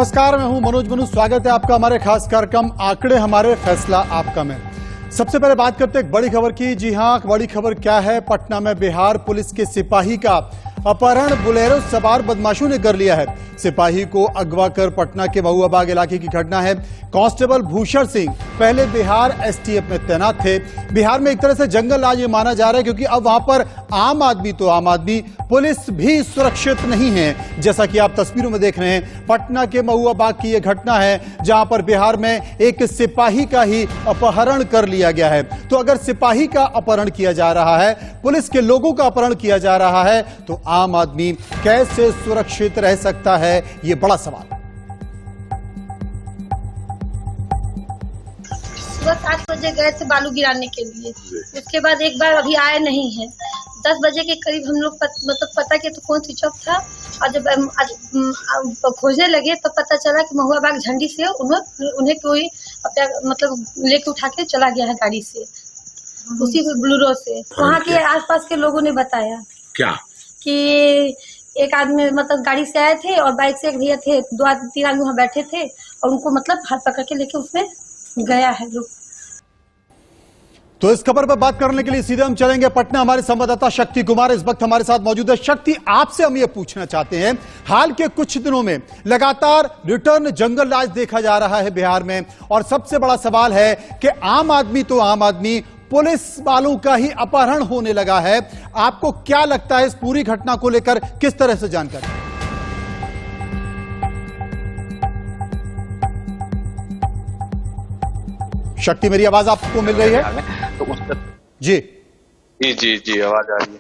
नमस्कार, मैं हूं मनोज मनु। स्वागत है आपका हमारे खास कार्यक्रम आंकड़े हमारे फैसला आपका में। सबसे पहले बात करते हैं एक बड़ी खबर की। जी हां, बड़ी खबर क्या है? पटना में बिहार पुलिस के सिपाही का अपहरण बोलेरो सवार बदमाशों ने कर लिया है। सिपाही को अगवा कर पटना के महुआबाग इलाके की घटना है। कांस्टेबल भूषण सिंह पहले बिहार एसटीएफ में तैनात थे। बिहार में एक तरह से जंगल राज ये माना जा रहा है, क्योंकि अब वहां पर आम आदमी तो आम आदमी, पुलिस भी सुरक्षित नहीं है। जैसा कि आप तस्वीरों में देख रहे हैं, पटना के महुआबाग की यह घटना है, जहां पर बिहार में एक सिपाही का ही अपहरण कर लिया गया है। तो अगर सिपाही का अपहरण किया जा रहा है, पुलिस के लोगों का अपहरण किया जा रहा है, तो आम आदमी कैसे सुरक्षित रह सकता है, यह बड़ा सवाल। सुबह 7 बजे गए थे बालू गिराने के लिए, उसके बाद एक बार अभी आए नहीं है। 10 बजे के करीब हम लोग पता किया तो फोन स्विच ऑफ था, और जब खोजने लगे तो पता चला कि महुआबाग झंडी से उन्हें कोई लेके उठा के चला गया है गाड़ी से, उसी ब्लूरो से। वहाँ के आसपास के लोगों ने बताया क्या कि एक आदमी गाड़ी से आए थे और बाइक से एक भैया थे, 2-3 आदमी वहाँ बैठे थे और उनको हाथ पकड़ के लेके उसमें गया है लोग। तो इस खबर पर बात करने के लिए सीधे हम चलेंगे पटना। हमारे संवाददाता शक्ति कुमार इस वक्त हमारे साथ मौजूद है। शक्ति, आपसे हम ये पूछना चाहते हैं, हाल के कुछ दिनों में लगातार रिटर्न जंगल राज देखा जा रहा है बिहार में, और सबसे बड़ा सवाल है कि आम आदमी तो आम आदमी, पुलिस वालों का ही अपहरण होने लगा है। आपको क्या लगता है इस पूरी घटना को लेकर, किस तरह से जानकारी? शक्ति, मेरी आवाज आपको मिल रही है? तो जी जी जी जी आवाज आ रही है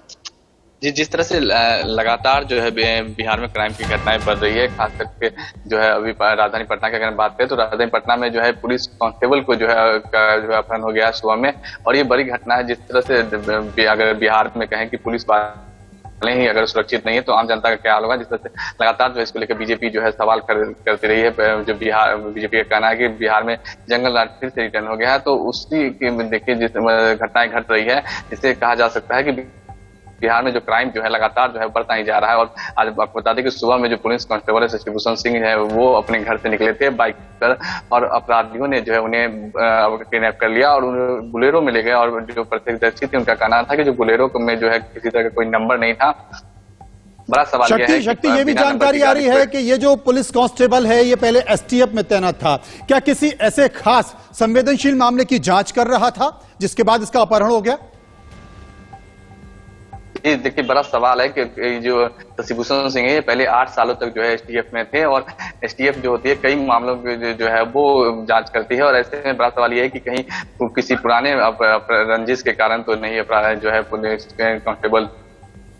जी। जिस तरह से लगातार जो है बिहार में क्राइम की घटनाएं बढ़ रही है, खास करके जो है अभी राजधानी पटना की अगर बात करें तो राजधानी पटना में जो है पुलिस कांस्टेबल को जो है अपहरण हो गया सुबह में, और ये बड़ी घटना है। जिस तरह से अगर बिहार में कहें कि पुलिस ही अगर सुरक्षित नहीं है तो आम जनता का क्या हाल होगा। जिस तरह से लगातार जो है इसको लेकर बीजेपी जो है सवाल करती रही है। जो बिहार बीजेपी का कहना है कि बिहार में जंगल राज फिर से रिटर्न हो गया है, तो उसी देखिए जिस घटनाएं घट रही है, इससे कहा जा सकता है कि बिहार में जो क्राइम जो है लगातार जो है बढ़ता ही जा रहा है। और आज आपको बता दें कि सुबह में जो पुलिस कांस्टेबल है शशि भूषण सिंह है, वो अपने घर से निकले थे बाइक पर, और अपराधियों ने जो है उन्हें किडनैप कर लिया और उन्हें बुलेरो में ले गए। और जो प्रत्यक्षदर्शी थे उनका कहना था कि जो बुलेरो में जो है किसी तरह का कोई नंबर नहीं था। बड़ा सवाल यह है शक्ति, ये भी जानकारी आ रही है कि ये जो पुलिस कांस्टेबल है ये पहले एसटीएफ में तैनात था। क्या किसी ऐसे खास संवेदनशील मामले की जांच कर रहा था जिसके बाद इसका अपहरण हो गया? ये देखिए बड़ा सवाल है कि जो शशि भूषण सिंह है पहले 8 सालों तक जो है एसटीएफ में थे, और एसटीएफ जो होती है कई मामलों की जो है वो जांच करती है। और ऐसे में बड़ा सवाल ये है कि कहीं किसी पुराने रंजिश के कारण तो नहीं अपराध जो है पुलिस कांस्टेबल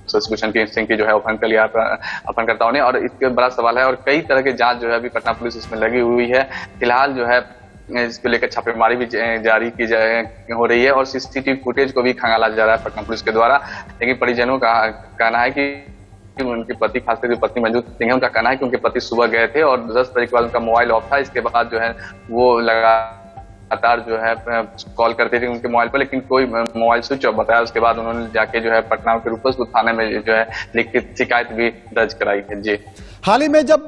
शशि भूषण सिंह की जो है अपहरण कर लिया अपहरणकर्ताओं ने। और इसके बड़ा सवाल है, और कई तरह की जांच जो है अभी पटना पुलिस इसमें लगी हुई है। फिलहाल जो है इसको लेकर छापेमारी भी जारी हो रही है, और सीसीटीवी फुटेज को भी खंगाला जा रहा है पटना पुलिस के द्वारा। लेकिन परिजनों का कहना है कि उनके पति, खासकर जो पत्नी मंजू सिंह है, उनका कहना है कि उनके पति सुबह गए थे और 10 बजे के बाद उनका मोबाइल ऑफ था। इसके बाद जो है वो लगातार जो है कॉल करते थे उनके मोबाइल पर, लेकिन कोई मोबाइल स्विच ऑफ बताया। उसके बाद उन्होंने जाके जो है पटना के रूपसपुर थाने में जो है लिखित शिकायत भी दर्ज कराई है। जी, हाल ही में जब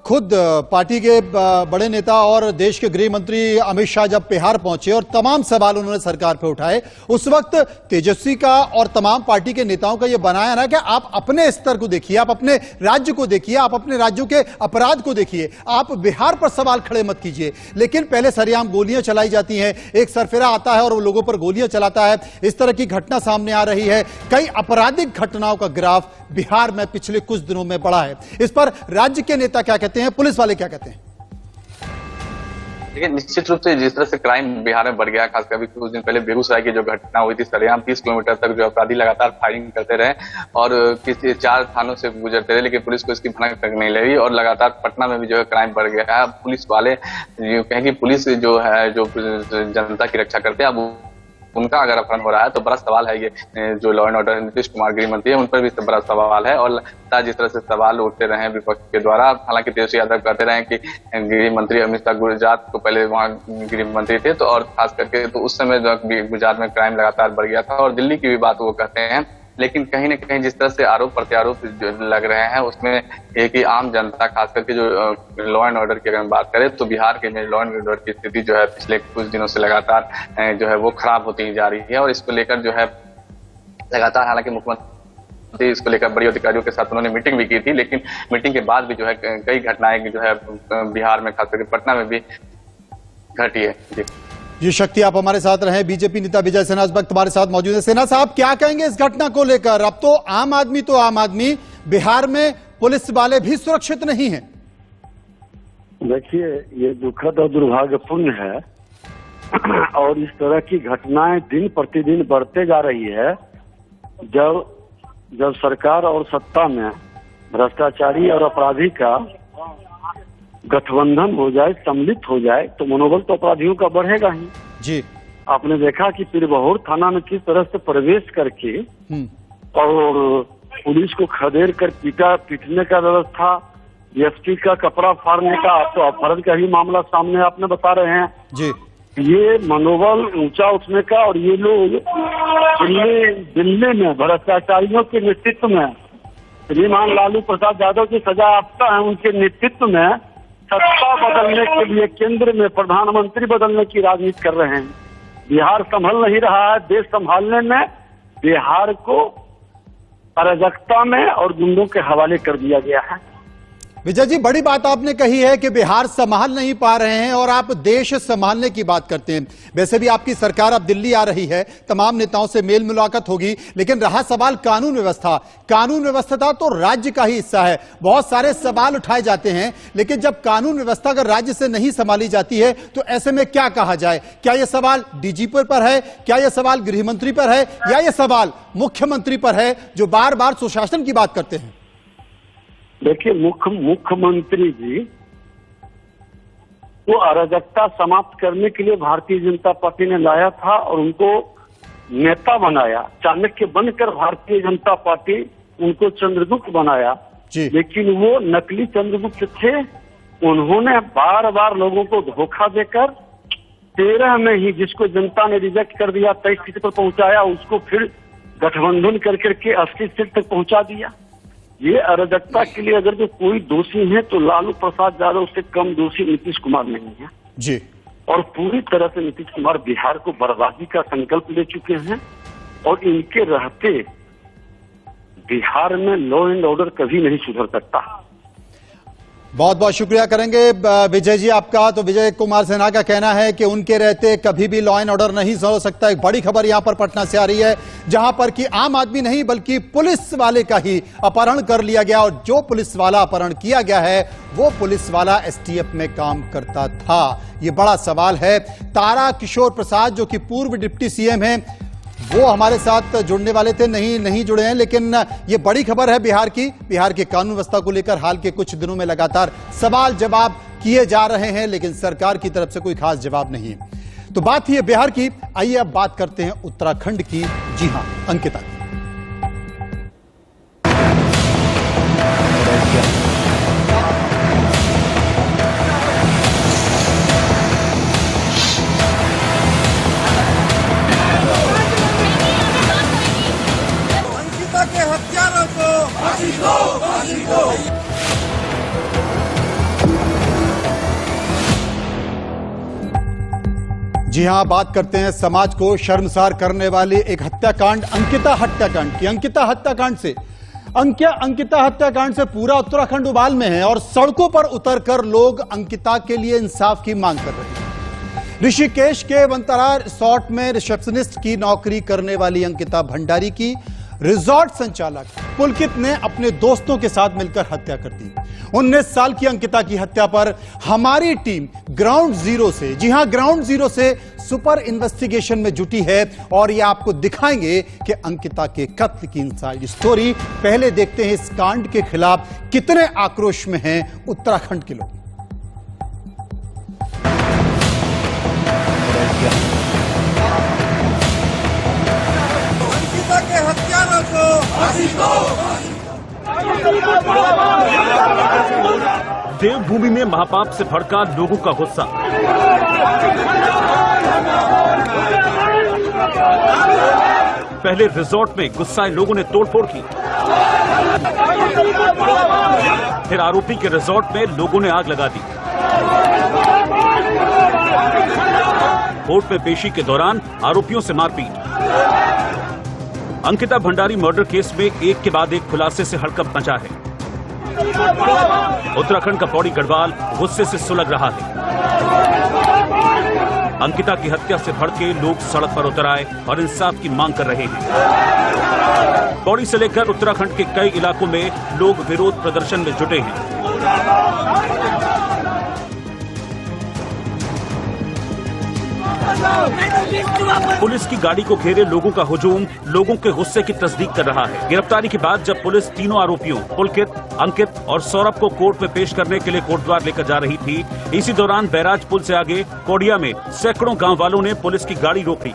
खुद पार्टी के बड़े नेता और देश के गृह मंत्री अमित शाह जब बिहार पहुंचे और तमाम सवाल उन्होंने सरकार पे उठाए, उस वक्त तेजस्वी का और तमाम पार्टी के नेताओं का यह बनाया ना कि आप अपने स्तर को देखिए, आप अपने राज्य को देखिए, आप अपने राज्यों के अपराध को देखिए, आप बिहार पर सवाल खड़े मत कीजिए। लेकिन पहले सरेआम गोलियां चलाई जाती हैं, एक सरफिरा आता है और वो लोगों पर गोलियां चलाता है। इस तरह की घटना सामने आ रही है। कई आपराधिक घटनाओं का ग्राफ बिहार में पिछले कुछ दिनों में बढ़ा है। इस पर राज्य के नेता क्या कहते हैं, पुलिस वाले क्या कहते हैं? देखिए निश्चित रूप से जिस तरह से क्राइम बिहार में बढ़ गया, खासकर अभी कुछ दिन पहले बेगूसराय की जो घटना हुई थी, सरेआम 30 किलोमीटर तक जो अपराधी लगातार फायरिंग करते रहे और किसी 4 थानों से गुजरते रहे, लेकिन पुलिस को इसकी भनक तक नहीं लगी। और लगातार पटना में भी जो है क्राइम बढ़ गया है। पुलिस वाले कहें कि पुलिस जो है जो जनता की रक्षा करते हैं, अब उनका अगर अपहरण हो रहा है तो बड़ा सवाल है। ये जो law and order Nitish Kumar गृह मंत्री है, उन पर भी बड़ा सवाल है। और लगता है जिस तरह से सवाल उठते रहे विपक्ष के द्वारा, हालांकि तेजस्वी यादव कहते रहे कि गृह मंत्री अमित शाह गुजरात को पहले वहाँ गृह मंत्री थे, तो और खास करके तो उस समय गुजरात में क्राइम लगातार बढ़ गया था। और दिल्ली की भी बात वो कहते हैं लेकिन कहीं ना कहीं जिस तरह से आरोप प्रत्यारोप जो लग रहे हैं उसमें एक ही आम जनता, खास करके जो लॉ एंड ऑर्डर की अगर हम बात करें तो बिहार के में लॉ एंड ऑर्डर की स्थिति जो है पिछले कुछ दिनों से लगातार जो है वो खराब होती जा रही है। और इसको लेकर जो है लगातार, हालांकि मुख्यमंत्री इसको लेकर बड़ी अधिकारियों के साथ उन्होंने मीटिंग भी की थी, लेकिन मीटिंग के बाद भी जो है कई घटनाएं जो है बिहार में, खास करके पटना में भी घटी है। जी ये शक्ति, आप हमारे साथ रहे। बीजेपी नेता विजय सिन्हा इस वक्त हमारे साथ मौजूद है। सिन्हा साहब, क्या कहेंगे इस घटना को लेकर? अब तो आम आदमी बिहार में पुलिस वाले भी सुरक्षित नहीं हैं। देखिए, ये दुखद और दुर्भाग्यपूर्ण है और इस तरह की घटनाएं दिन प्रतिदिन बढ़ते जा रही है। जब सरकार और सत्ता में भ्रष्टाचारी और अपराधी का गठबंधन हो जाए, सम्मिलित हो जाए, तो मनोबल तो अपराधियों का बढ़ेगा ही। जी, आपने देखा कि पीरबहोर थाना में किस तरह से प्रवेश करके और पुलिस को खदेड़ कर पीटने का व्यवस्था, एसपी का कपड़ा फाड़ने का, तो अपराध का ही मामला सामने आपने बता रहे हैं। जी, ये मनोबल ऊंचा उठने का, और ये लोग दिल्ली में भ्रष्टाचारियों के नेतृत्व में, श्रीमान लालू प्रसाद यादव की सजायाफ्ता है, उनके नेतृत्व में सत्ता बदलने के लिए केंद्र में प्रधानमंत्री बदलने की राजनीति कर रहे हैं। बिहार संभल नहीं रहा है। देश संभालने में बिहार को अराजकता में और गुंडों के हवाले कर दिया गया है। विजय जी, बड़ी बात आपने कही है कि बिहार संभाल नहीं पा रहे हैं और आप देश संभालने की बात करते हैं। वैसे भी आपकी सरकार अब दिल्ली आ रही है, तमाम नेताओं से मेल मुलाकात होगी, लेकिन रहा सवाल कानून व्यवस्था। कानून व्यवस्था तो राज्य का ही हिस्सा है। बहुत सारे सवाल उठाए जाते हैं, लेकिन जब कानून व्यवस्था अगर राज्य से नहीं संभाली जाती है तो ऐसे में क्या कहा जाए? क्या यह सवाल डीजीपी पर है, क्या यह सवाल गृह मंत्री पर है, या यह सवाल मुख्यमंत्री पर है जो बार बार सुशासन की बात करते हैं? देखिए, मुख्यमंत्री जी को अराजकता समाप्त करने के लिए भारतीय जनता पार्टी ने लाया था और उनको नेता बनाया। चाणक्य बनकर भारतीय जनता पार्टी उनको चंद्रगुप्त बनाया, लेकिन वो नकली चंद्रगुप्त थे। उन्होंने बार बार लोगों को धोखा देकर 13 में ही जिसको जनता ने रिजेक्ट कर दिया, 23 सीट पर पहुंचाया, उसको फिर गठबंधन करके 80 सीट तक पहुंचा दिया। ये अराजकता के लिए अगर जो कोई दोषी है तो लालू प्रसाद यादव से कम दोषी नीतीश कुमार नहीं है जी। और पूरी तरह से नीतीश कुमार बिहार को बर्बादी का संकल्प ले चुके हैं और इनके रहते बिहार में लॉ एंड ऑर्डर कभी नहीं सुधर सकता। बहुत बहुत शुक्रिया करेंगे विजय जी आपका। तो विजय कुमार सिन्हा का कहना है कि उनके रहते कभी भी लॉ एंड ऑर्डर नहीं हो सकता। एक बड़ी खबर यहां पर पटना से आ रही है, जहां पर कि आम आदमी नहीं बल्कि पुलिस वाले का ही अपहरण कर लिया गया, और जो पुलिस वाला अपहरण किया गया है वो पुलिस वाला एसटीएफ में काम करता था। ये बड़ा सवाल है। तारा किशोर प्रसाद जो कि पूर्व डिप्टी सीएम हैं, वो हमारे साथ जुड़ने वाले थे, नहीं जुड़े हैं, लेकिन ये बड़ी खबर है बिहार की। बिहार के कानून व्यवस्था को लेकर हाल के कुछ दिनों में लगातार सवाल जवाब किए जा रहे हैं, लेकिन सरकार की तरफ से कोई खास जवाब नहीं है। तो बात ही है बिहार की। आइए अब बात करते हैं उत्तराखंड की। जी हां, अंकिता की। जी हां, बात करते हैं समाज को शर्मसार करने वाली एक हत्याकांड, अंकिता हत्याकांड की। अंकिता हत्याकांड से पूरा उत्तराखंड उबाल में है और सड़कों पर उतरकर लोग अंकिता के लिए इंसाफ की मांग कर रहे हैं। ऋषिकेश के वंतरा रिसोर्ट में रिसेप्शनिस्ट की नौकरी करने वाली अंकिता भंडारी की रिजॉर्ट संचालक पुलकित ने अपने दोस्तों के साथ मिलकर हत्या कर दी। 19 साल की अंकिता की हत्या पर हमारी टीम ग्राउंड जीरो से, जी हां, ग्राउंड जीरो से सुपर इन्वेस्टिगेशन में जुटी है और ये आपको दिखाएंगे कि अंकिता के कत्ल की इनसाइड स्टोरी। पहले देखते हैं इस कांड के खिलाफ कितने आक्रोश में हैं उत्तराखंड के लोग। देवभूमि में महापाप से भड़का लोगों का गुस्सा। पहले रिजॉर्ट में गुस्साए लोगों ने तोड़फोड़ की। फिर आरोपी के रिजॉर्ट में लोगों ने आग लगा दी। कोर्ट में पेशी के दौरान आरोपियों से मारपीट। अंकिता भंडारी मर्डर केस में एक के बाद एक खुलासे से हड़कंप मचा है। उत्तराखंड का पौड़ी गढ़वाल गुस्से से सुलग रहा है। अंकिता की हत्या से भड़के लोग सड़क पर उतर आए और इंसाफ की मांग कर रहे हैं। पौड़ी से लेकर उत्तराखंड के कई इलाकों में लोग विरोध प्रदर्शन में जुटे हैं। पुलिस की गाड़ी को घेरे लोगों का हुजूम लोगों के गुस्से की तस्दीक कर रहा है। गिरफ्तारी के बाद जब पुलिस तीनों आरोपियों पुलकित, अंकित और सौरभ को कोर्ट में पेश करने के लिए कोटद्वार लेकर जा रही थी, इसी दौरान बैराज पुल से आगे कोडिया में सैकड़ों गांव वालों ने पुलिस की गाड़ी रोक ली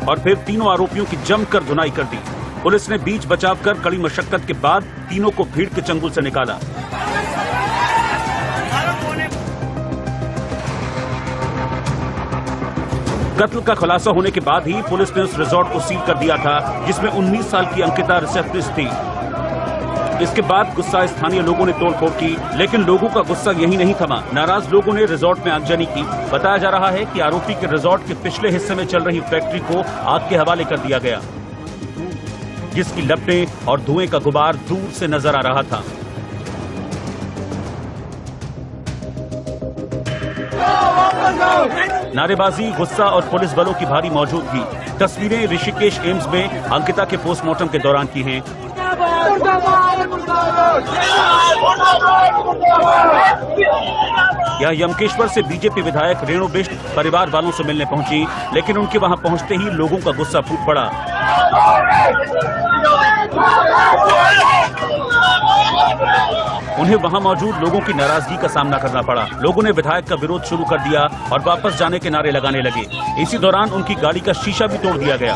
और फिर तीनों आरोपियों की जमकर धुनाई कर दी। पुलिस ने बीच बचाव कर कड़ी मशक्कत के बाद तीनों को भीड़ के चंगुल से निकाला। कत्ल का खुलासा होने के बाद ही पुलिस ने उस रिजॉर्ट को सील कर दिया था जिसमें 19 साल की अंकिता रिसेप्शनिस्ट थी। इसके बाद गुस्साए स्थानीय लोगों ने तोड़फोड़ की, लेकिन लोगों का गुस्सा यही नहीं थमा। नाराज लोगों ने रिजॉर्ट में आगजनी की। बताया जा रहा है कि आरोपी के रिजॉर्ट के पिछले हिस्से में चल रही फैक्ट्री को आग के हवाले कर दिया गया, जिसकी लपटें और धुएं का गुबार दूर से नजर आ रहा था। नारेबाजी, गुस्सा और पुलिस बलों की भारी मौजूदगी। तस्वीरें ऋषिकेश एम्स में अंकिता के पोस्टमार्टम के दौरान की हैं। यह यमकेश्वर से बीजेपी विधायक रेणु बिष्ट परिवार वालों से मिलने पहुंची, लेकिन उनके वहां पहुंचते ही लोगों का गुस्सा फूट पड़ा। उन्हें वहां मौजूद लोगों की नाराजगी का सामना करना पड़ा। लोगों ने विधायक का विरोध शुरू कर दिया और वापस जाने के नारे लगाने लगे। इसी दौरान उनकी गाड़ी का शीशा भी तोड़ दिया गया।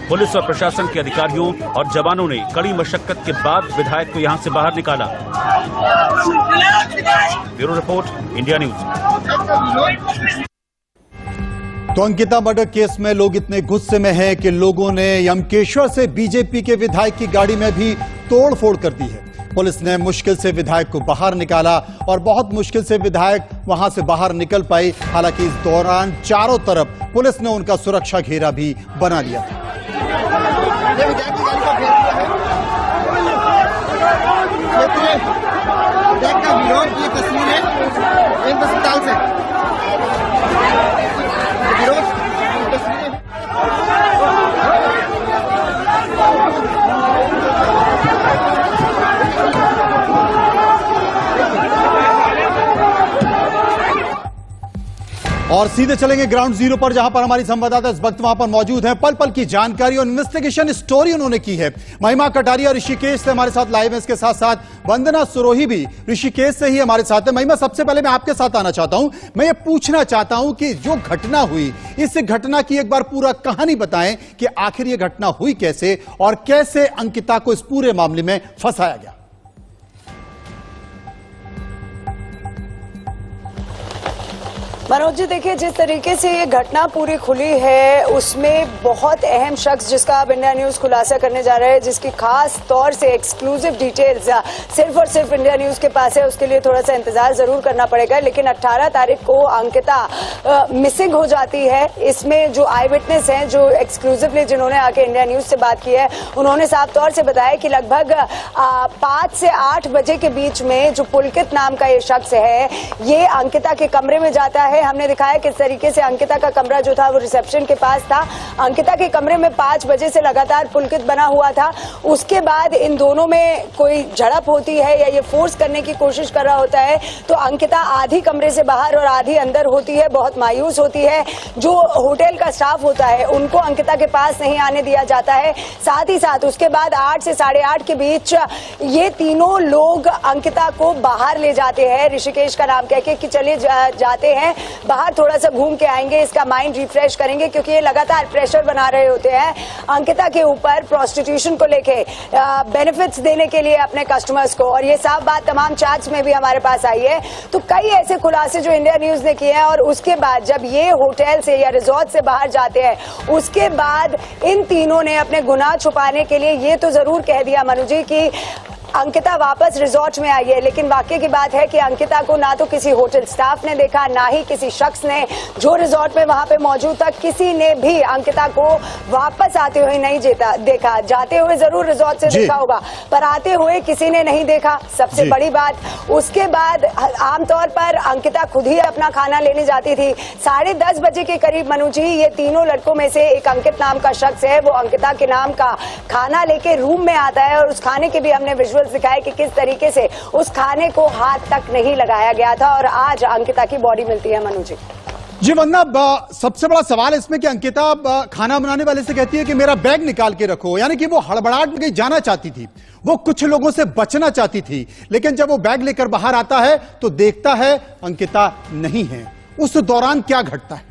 पुलिस और प्रशासन के अधिकारियों और जवानों ने कड़ी मशक्कत के बाद विधायक को यहां से बाहर निकाला। Bureau report, India news. तो अंकिता मर्डर केस में लोग इतने गुस्से में हैं कि लोगों ने यमकेश्वर से बीजेपी के विधायक की गाड़ी में भी तोड़फोड़ कर दी है। पुलिस ने मुश्किल से विधायक को बाहर निकाला और बहुत मुश्किल से विधायक वहां से बाहर निकल पाई। हालांकि इस दौरान चारों तरफ पुलिस ने उनका सुरक्षा घेरा भी बना लिया था। और सीधे चलेंगे ग्राउंड जीरो पर, जहां पर हमारी संवाददाता इस वक्त वहां पर मौजूद हैं। पल पल की जानकारी और इन्वेस्टिगेशन स्टोरी उन्होंने की है। महिमा कटारिया ऋषिकेश से हमारे साथ लाइव है। इसके साथ साथ वंदना सुरोही भी ऋषिकेश से ही हमारे साथ है। महिमा, सबसे पहले मैं आपके साथ आना चाहता हूं। मैं ये पूछना चाहता हूं कि जो घटना हुई, इस घटना की एक बार पूरा कहानी बताएं कि आखिर ये घटना हुई कैसे और कैसे अंकिता को इस पूरे मामले में फंसाया गया। मनोज जी, देखिए जिस तरीके से ये घटना पूरी खुली है उसमें बहुत अहम शख्स जिसका अब इंडिया न्यूज खुलासा करने जा रहा है, जिसकी खास तौर से एक्सक्लूसिव डिटेल्स सिर्फ और सिर्फ इंडिया न्यूज के पास है, उसके लिए थोड़ा सा इंतजार जरूर करना पड़ेगा। लेकिन 18 तारीख को अंकिता मिसिंग हो जाती है। इसमें जो आई विटनेस हैं, जो एक्सक्लूसिवली जिन्होंने आके इंडिया न्यूज से बात की है, उन्होंने साफ तौर से बताया कि लगभग 5 से 8 बजे के बीच में जो पुलकित नाम का ये शख्स है, ये अंकिता के कमरे में जाता है। हमने दिखाया किस तरीके से अंकिता का कमरा जो था वो रिसेप्शन के पास था। अंकिता के कमरे में 5 बजे से लगातार पुलकित बना हुआ था। उसके बाद इन दोनों में कोई झड़प होती है या ये फोर्स करने की कोशिश कर रहा होता है, तो अंकिता आधी कमरे से बाहर और आधी अंदर होती है, बहुत मायूस होती है। जो होटल का स्टाफ होता है उनको अंकिता के पास नहीं आने दिया जाता है। साथ ही साथ उसके बाद 8 से 8:30 के बीच ये तीनों लोग अंकिता को बाहर ले जाते हैं, ऋषिकेश का नाम कहके कि चलिए जाते हैं। बाहर थोड़ा सा घूम के आएंगे, इसका माइंड रिफ्रेश करेंगे, क्योंकि ये लगातार प्रेशर बना रहे होते हैं अंकिता के ऊपर प्रोस्टिट्यूशन को लेके, बेनिफिट्स देने के लिए अपने कस्टमर्स को। और ये साफ बात तमाम चैट्स में भी हमारे पास आई है। तो कई ऐसे खुलासे जो इंडिया न्यूज ने किए हैं, और उसके बाद जब ये होटल से या रिजॉर्ट से बाहर जाते हैं, उसके बाद इन तीनों ने अपने गुनाह छुपाने के लिए ये तो जरूर कह दिया मनु जी कि अंकिता वापस रिजॉर्ट में आई है, लेकिन वाकई की बात है कि अंकिता को ना तो किसी होटल स्टाफ ने देखा, ना ही किसी शख्स ने जो रिजॉर्ट में वहां पे मौजूद था, किसी ने भी अंकिता को वापस आते हुए नहीं देखा। जाते हुए जरूर रिजॉर्ट से देखा होगा, पर आते हुए किसी ने नहीं देखा, सबसे बड़ी बात। उसके बाद आमतौर पर अंकिता खुद ही अपना खाना लेने जाती थी। 10:30 बजे के करीब मनु जी, ये तीनों लड़कों में से एक अंकित नाम का शख्स है, वो अंकिता के नाम का खाना लेके रूम में आता है, और उस खाने के भी हमने विजुअल दिखाया कि किस तरीके से उस खाने को हाथ तक नहीं लगाया गया था। और आज अंकिता की बॉडी मिलती है मनु जी। वंदना, सबसे बड़ा सवाल है इसमें कि अंकिता खाना बनाने वाले से कहती है कि मेरा बैग निकाल के रखो, यानी कि वो हड़बड़ाहट में कहीं जाना चाहती थी, वो कुछ लोगों से बचना चाहती थी, लेकिन जब वो बैग लेकर बाहर आता है तो देखता है अंकिता नहीं है। उस दौरान क्या घटता है?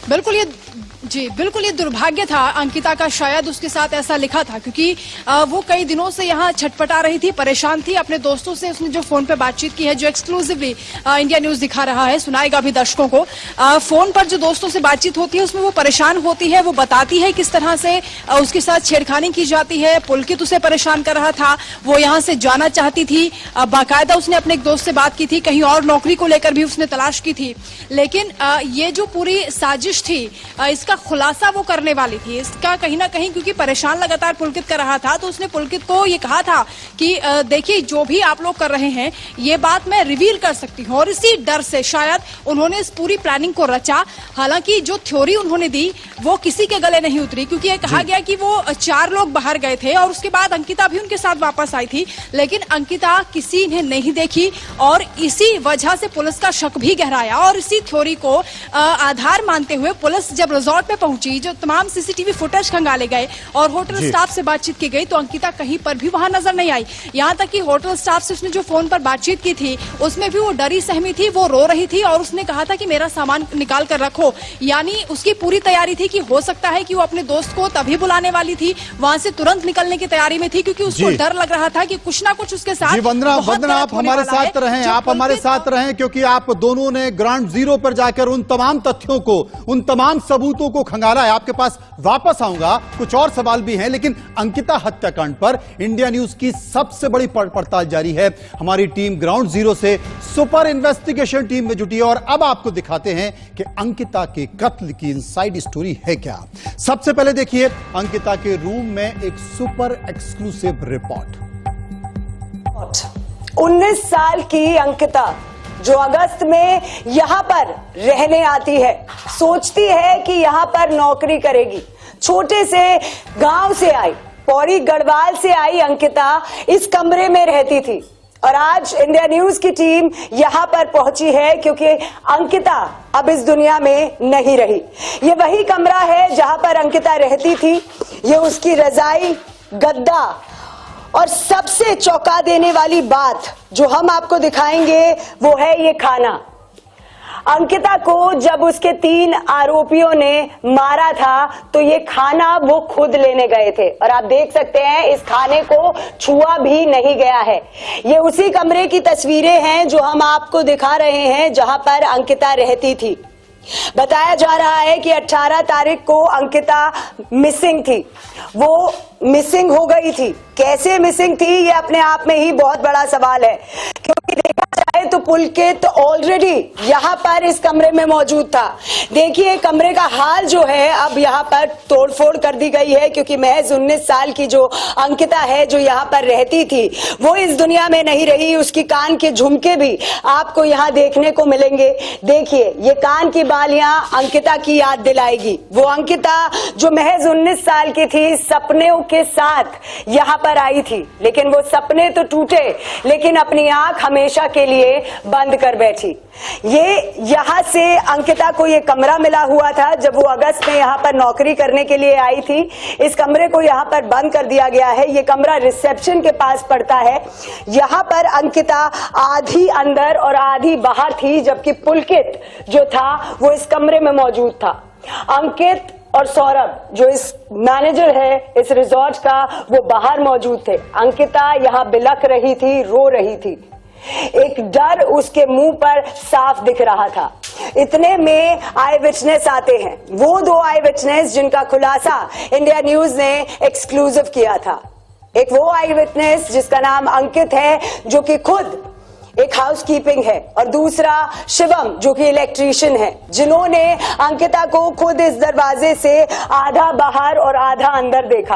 बिल्कुल ये दुर्भाग्य था अंकिता का, शायद उसके साथ ऐसा लिखा था, क्योंकि वो कई दिनों से यहाँ छटपटा रही थी, परेशान थी अपने दोस्तों से। उसने जो फोन पे बातचीत की है, जो एक्सक्लूसिवली इंडिया न्यूज दिखा रहा है, सुनाएगा भी दर्शकों को। फोन पर जो दोस्तों से बातचीत होती है उसमें वो परेशान होती है, वो बताती है किस तरह से उसके साथ छेड़खानी की जाती है। पुलकित उसे परेशान कर रहा था, वो यहाँ से जाना चाहती थी, बाकायदा उसने अपने एक दोस्त से बात की थी, कहीं और नौकरी को लेकर भी उसने तलाश की थी। लेकिन ये जो पूरी साजिश थी, इसका खुलासा वो करने वाली थी, इसका कहीं ना कहीं, क्योंकि परेशान लगातार पुलकित कर रहा था, तो उसने पुलकित को ये कहा था कि देखिए जो भी आप लोग कर रहे हैं ये बात मैं रिवील कर सकती हूँ। और इसी डर से शायद उन्होंने इस पूरी प्लानिंग को रचा। हालांकि जो थ्योरी उन्होंने दी वो किसी के गले नहीं उतरी, क्योंकि ये कहा गया कि वो 4 लोग बाहर गए थे और उसके बाद अंकिता भी उनके साथ वापस आई थी, लेकिन अंकिता किसी ने नहीं देखी, और इसी वजह से पुलिस का शक भी गहराया। और इसी थ्योरी को आधार मानते हुए पुलिस जब रिजॉर्ट पे पहुंची, जो तमाम सीसीटीवी फुटेज खंगाले गए और होटल स्टाफ से बातचीत की गई, तो अंकिता कहीं पर भी वहां नजर नहीं आई। यहां तक कि होटल स्टाफ से उसने जो फोन पर बातचीत की थी उसमें भी वो डरी सहमी थी, वो रो रही थी, और उसने कहा था कि मेरा सामान निकाल कर रखो। यानी उसकी पूरी तैयारी थी कि हो सकता है कि वो अपने दोस्त को तभी बुलाने वाली थी, वहां से तुरंत निकलने की तैयारी में थी, क्योंकि उसको डर लग रहा था कि कुछ ना कुछ उसके साथ। वंदना, आप हमारे साथ रहें, आप हमारे साथ रहें, क्योंकि आप दोनों ने ग्राउंड जीरो पर जाकर उन तमाम तथ्यों को, उन तमाम सबूतों को खंगाला है। आपके पास वापस आऊंगा, कुछ और सवाल भी हैं, लेकिन अंकिता हत्याकांड पर इंडिया न्यूज की सबसे बड़ी पड़ताल जारी है। हमारी टीम ग्राउंड जीरो से सुपर इन्वेस्टिगेशन टीम में जुटी है, और अब आपको दिखाते हैं कि अंकिता के कत्ल की इनसाइड स्टोरी है क्या। सबसे पहले देखिए अंकिता के रूम में एक सुपर एक्सक्लूसिव रिपोर्ट। 19 साल की अंकिता जो अगस्त में यहां पर रहने आती है, सोचती है कि यहां पर नौकरी करेगी। छोटे से गांव से आई, पौड़ी गढ़वाल से आई अंकिता इस कमरे में रहती थी, और आज इंडिया न्यूज की टीम यहां पर पहुंची है क्योंकि अंकिता अब इस दुनिया में नहीं रही। ये वही कमरा है जहां पर अंकिता रहती थी, ये उसकी रजाई, गद्दा, और सबसे चौंका देने वाली बात जो हम आपको दिखाएंगे वो है ये खाना। अंकिता को जब उसके 3 आरोपियों ने मारा था तो ये खाना वो खुद लेने गए थे, और आप देख सकते हैं इस खाने को छुआ भी नहीं गया है। ये उसी कमरे की तस्वीरें हैं जो हम आपको दिखा रहे हैं जहां पर अंकिता रहती थी। बताया जा रहा है कि 18 तारीख को अंकिता मिसिंग थी, वो मिसिंग हो गई थी। कैसे मिसिंग थी ये अपने आप में ही बहुत बड़ा सवाल है, क्योंकि देखा जाए तो पुलकित ऑलरेडी यहाँ पर इस कमरे में मौजूद था। देखिए कमरे का हाल जो है, अब यहाँ पर तोड़फोड़ कर दी गई है, क्योंकि महज 19 साल की जो अंकिता है जो यहाँ पर रहती थी वो इस दुनिया में नहीं रही। उसकी कान के झुमके भी आपको यहाँ देखने को मिलेंगे। देखिए ये कान की बालियां अंकिता की याद दिलाएगी, वो अंकिता जो महज 19 साल की थी, सपनों के साथ यहाँ पर आई थी, लेकिन वो सपने तो टूटे, लेकिन अपनी आंख हमेशा के लिए बंद कर बैठी। ये यहाँ से अंकिता को ये कमरा मिला हुआ था जब वो अगस्त में यहाँ पर नौकरी करने के लिए आई थी। इस कमरे को यहाँ पर बंद कर दिया गया है। ये कमरा रिसेप्शन के पास पड़ता है। यहाँ पर अंकिता आधी अंदर और आधी बाहर थी, जबकि पुलकित जो था वो इस कमरे में मौजूद था। अंकित और सौरभ जो इस मैनेजर है इस रिजॉर्ट का, वो बाहर मौजूद थे। अंकिता यहाँ बिलख रही थी, रो रही थी। एक डर उसके मुंह पर साफ दिख रहा था। इतने में आई विटनेस आते हैं, वो 2 आई विटनेस जिनका खुलासा इंडिया न्यूज ने एक्सक्लूसिव किया था। एक वो आई विटनेस जिसका नाम अंकित है, जो कि खुद एक हाउसकीपिंग है, और दूसरा शिवम जो कि इलेक्ट्रीशियन है, जिन्होंने अंकिता को खुद इस दरवाजे से आधा बाहर और आधा अंदर देखा।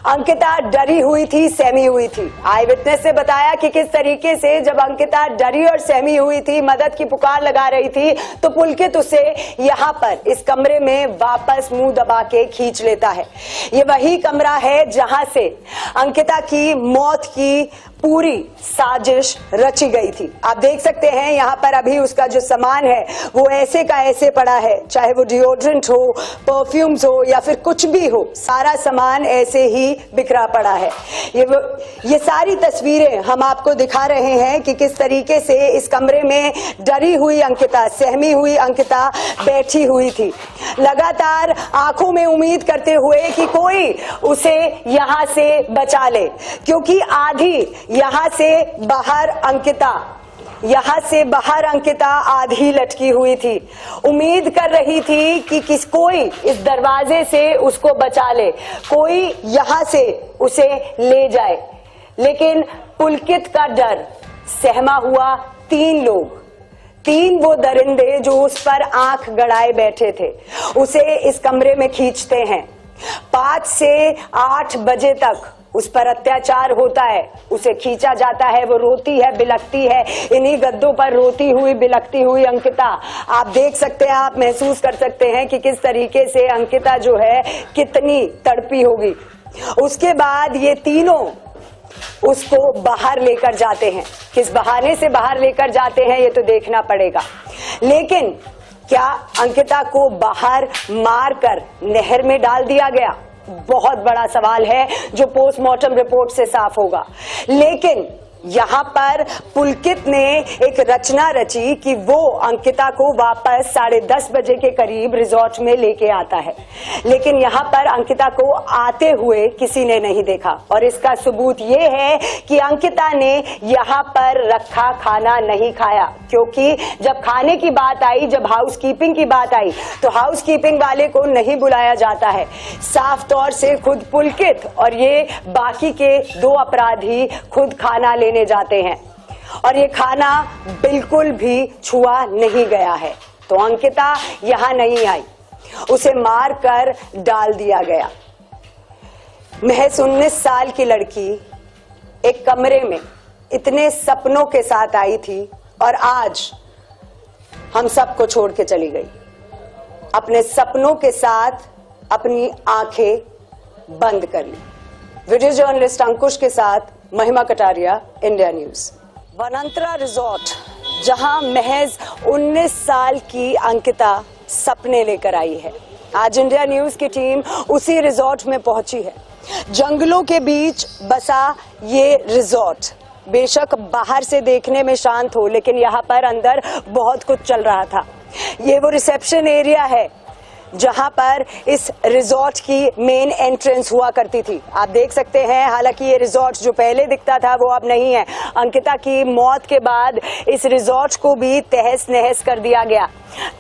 अंकिता डरी हुई थी, सहमी हुई थी। आई विटनेस ने बताया कि किस तरीके से जब अंकिता डरी और सहमी हुई थी, मदद की पुकार लगा रही थी, तो पुलकित उसे यहाँ पर इस कमरे में वापस मुंह दबा के खींच लेता है। ये वही कमरा है जहां से अंकिता की मौत की पूरी साजिश रची गई थी। आप देख सकते हैं यहाँ पर अभी उसका जो सामान है वो ऐसे का ऐसे पड़ा है, चाहे वो डिओड्रेंट हो, परफ्यूम्स हो या फिर कुछ भी हो, सारा सामान ऐसे ही बिखरा पड़ा है। ये सारी तस्वीरें हम आपको दिखा रहे हैं कि किस तरीके से इस कमरे में डरी हुई अंकिता, सहमी हुई अंकिता बैठी हुई थी, लगातार आंखों में उम्मीद करते हुए कि कोई उसे यहाँ से बचा ले, क्योंकि आधी यहाँ से बाहर अंकिता आधी लटकी हुई थी। उम्मीद कर रही थी कि कोई इस दरवाजे से उसको बचा ले, कोई यहाँ से उसे ले जाए, लेकिन पुलकित का डर सहमा हुआ 3 लोग, 3 वो दरिंदे जो उस पर आंख गड़ाए बैठे थे, उसे इस कमरे में खींचते हैं। 5 से 8 बजे तक उस पर अत्याचार होता है, उसे खींचा जाता है, वो रोती है, बिलखती है। इन्हीं गद्दों पर रोती हुई बिलखती हुई अंकिता, आप देख सकते हैं, आप महसूस कर सकते हैं कि किस तरीके से अंकिता जो है कितनी तड़पी होगी। उसके बाद ये तीनों उसको बाहर लेकर जाते हैं। किस बहाने से बाहर लेकर जाते हैं ये तो देखना पड़ेगा, लेकिन क्या अंकिता को बाहर मारकर नहर में डाल दिया गया? बहुत बड़ा सवाल है जो पोस्टमार्टम रिपोर्ट से साफ होगा। लेकिन यहाँ पर पुलकित ने एक रचना रची कि वो अंकिता को वापस 10:30 बजे के करीब रिजॉर्ट में लेके आता है, लेकिन यहाँ पर अंकिता को आते हुए किसी ने नहीं देखा। और इसका सबूत ये है कि अंकिता ने यहाँ पर रखा खाना नहीं खाया, क्योंकि जब खाने की बात आई, जब हाउसकीपिंग की बात आई, तो हाउसकीपिंग वाले को नहीं बुलाया जाता है। साफ तौर से खुद पुलकित और ये बाकी के 2 अपराधी खुद खाना लेने जाते हैं, और ये खाना बिल्कुल भी छुआ नहीं गया है। तो अंकिता यहां नहीं आई, उसे मार कर डाल दिया गया। महज 19 साल की लड़की एक कमरे में इतने सपनों के साथ आई थी, और आज हम सबको छोड़ के चली गई। अपने सपनों के साथ अपनी आंखें बंद कर ली। वीडियो जर्नलिस्ट अंकुश के साथ महिमा कटारिया, इंडिया न्यूज। वनांतरा रिजॉर्ट, जहां महज 19 साल की अंकिता सपने लेकर आई है। आज इंडिया न्यूज की टीम उसी रिजॉर्ट में पहुंची है। जंगलों के बीच बसा ये रिजॉर्ट बेशक बाहर से देखने में शांत हो, लेकिन यहाँ पर अंदर बहुत कुछ चल रहा था। ये वो रिसेप्शन एरिया है जहां पर इस रिजॉर्ट की मेन एंट्रेंस हुआ करती थी। आप देख सकते हैं, हालांकि ये रिजॉर्ट जो पहले दिखता था वो अब नहीं है। अंकिता की मौत के बाद इस रिजॉर्ट को भी तहस नहस कर दिया गया।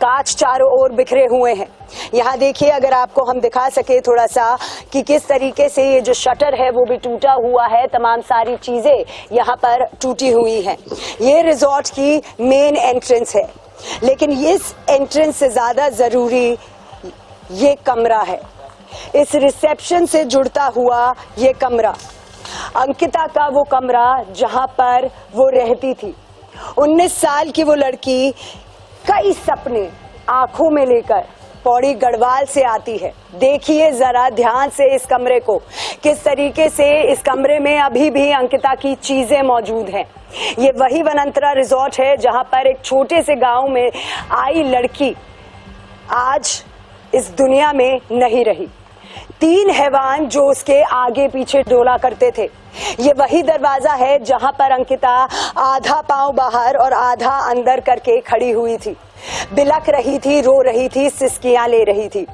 कांच चारों ओर बिखरे हुए हैं। यहाँ देखिए, अगर आपको हम दिखा सके थोड़ा सा कि किस तरीके से ये जो शटर है वो भी टूटा हुआ है। तमाम सारी चीजें यहाँ पर टूटी हुई हैं। ये रिजॉर्ट की मेन एंट्रेंस है, लेकिन इस एंट्रेंस से ज्यादा जरूरी ये कमरा है। इस रिसेप्शन से जुड़ता हुआ ये कमरा, अंकिता का वो कमरा जहां पर वो रहती थी। 19 साल की वो लड़की कई सपने आंखों में लेकर पौड़ी गढ़वाल से आती है। देखिए जरा ध्यान से इस कमरे को, किस तरीके से इस कमरे में अभी भी अंकिता की चीजें मौजूद हैं। ये वही वनांतरा रिजॉर्ट है जहां पर एक छोटे से गांव में आई लड़की आज इस दुनिया में नहीं रही। 3 हैवान जो उसके आगे पीछे डोला करते थे। ये वही दरवाजा है जहां पर अंकिता आधा पांव बाहर और आधा अंदर करके खड़ी हुई थी, बिलख रही थी, रो रही थी, सिसकियां ले रही थी।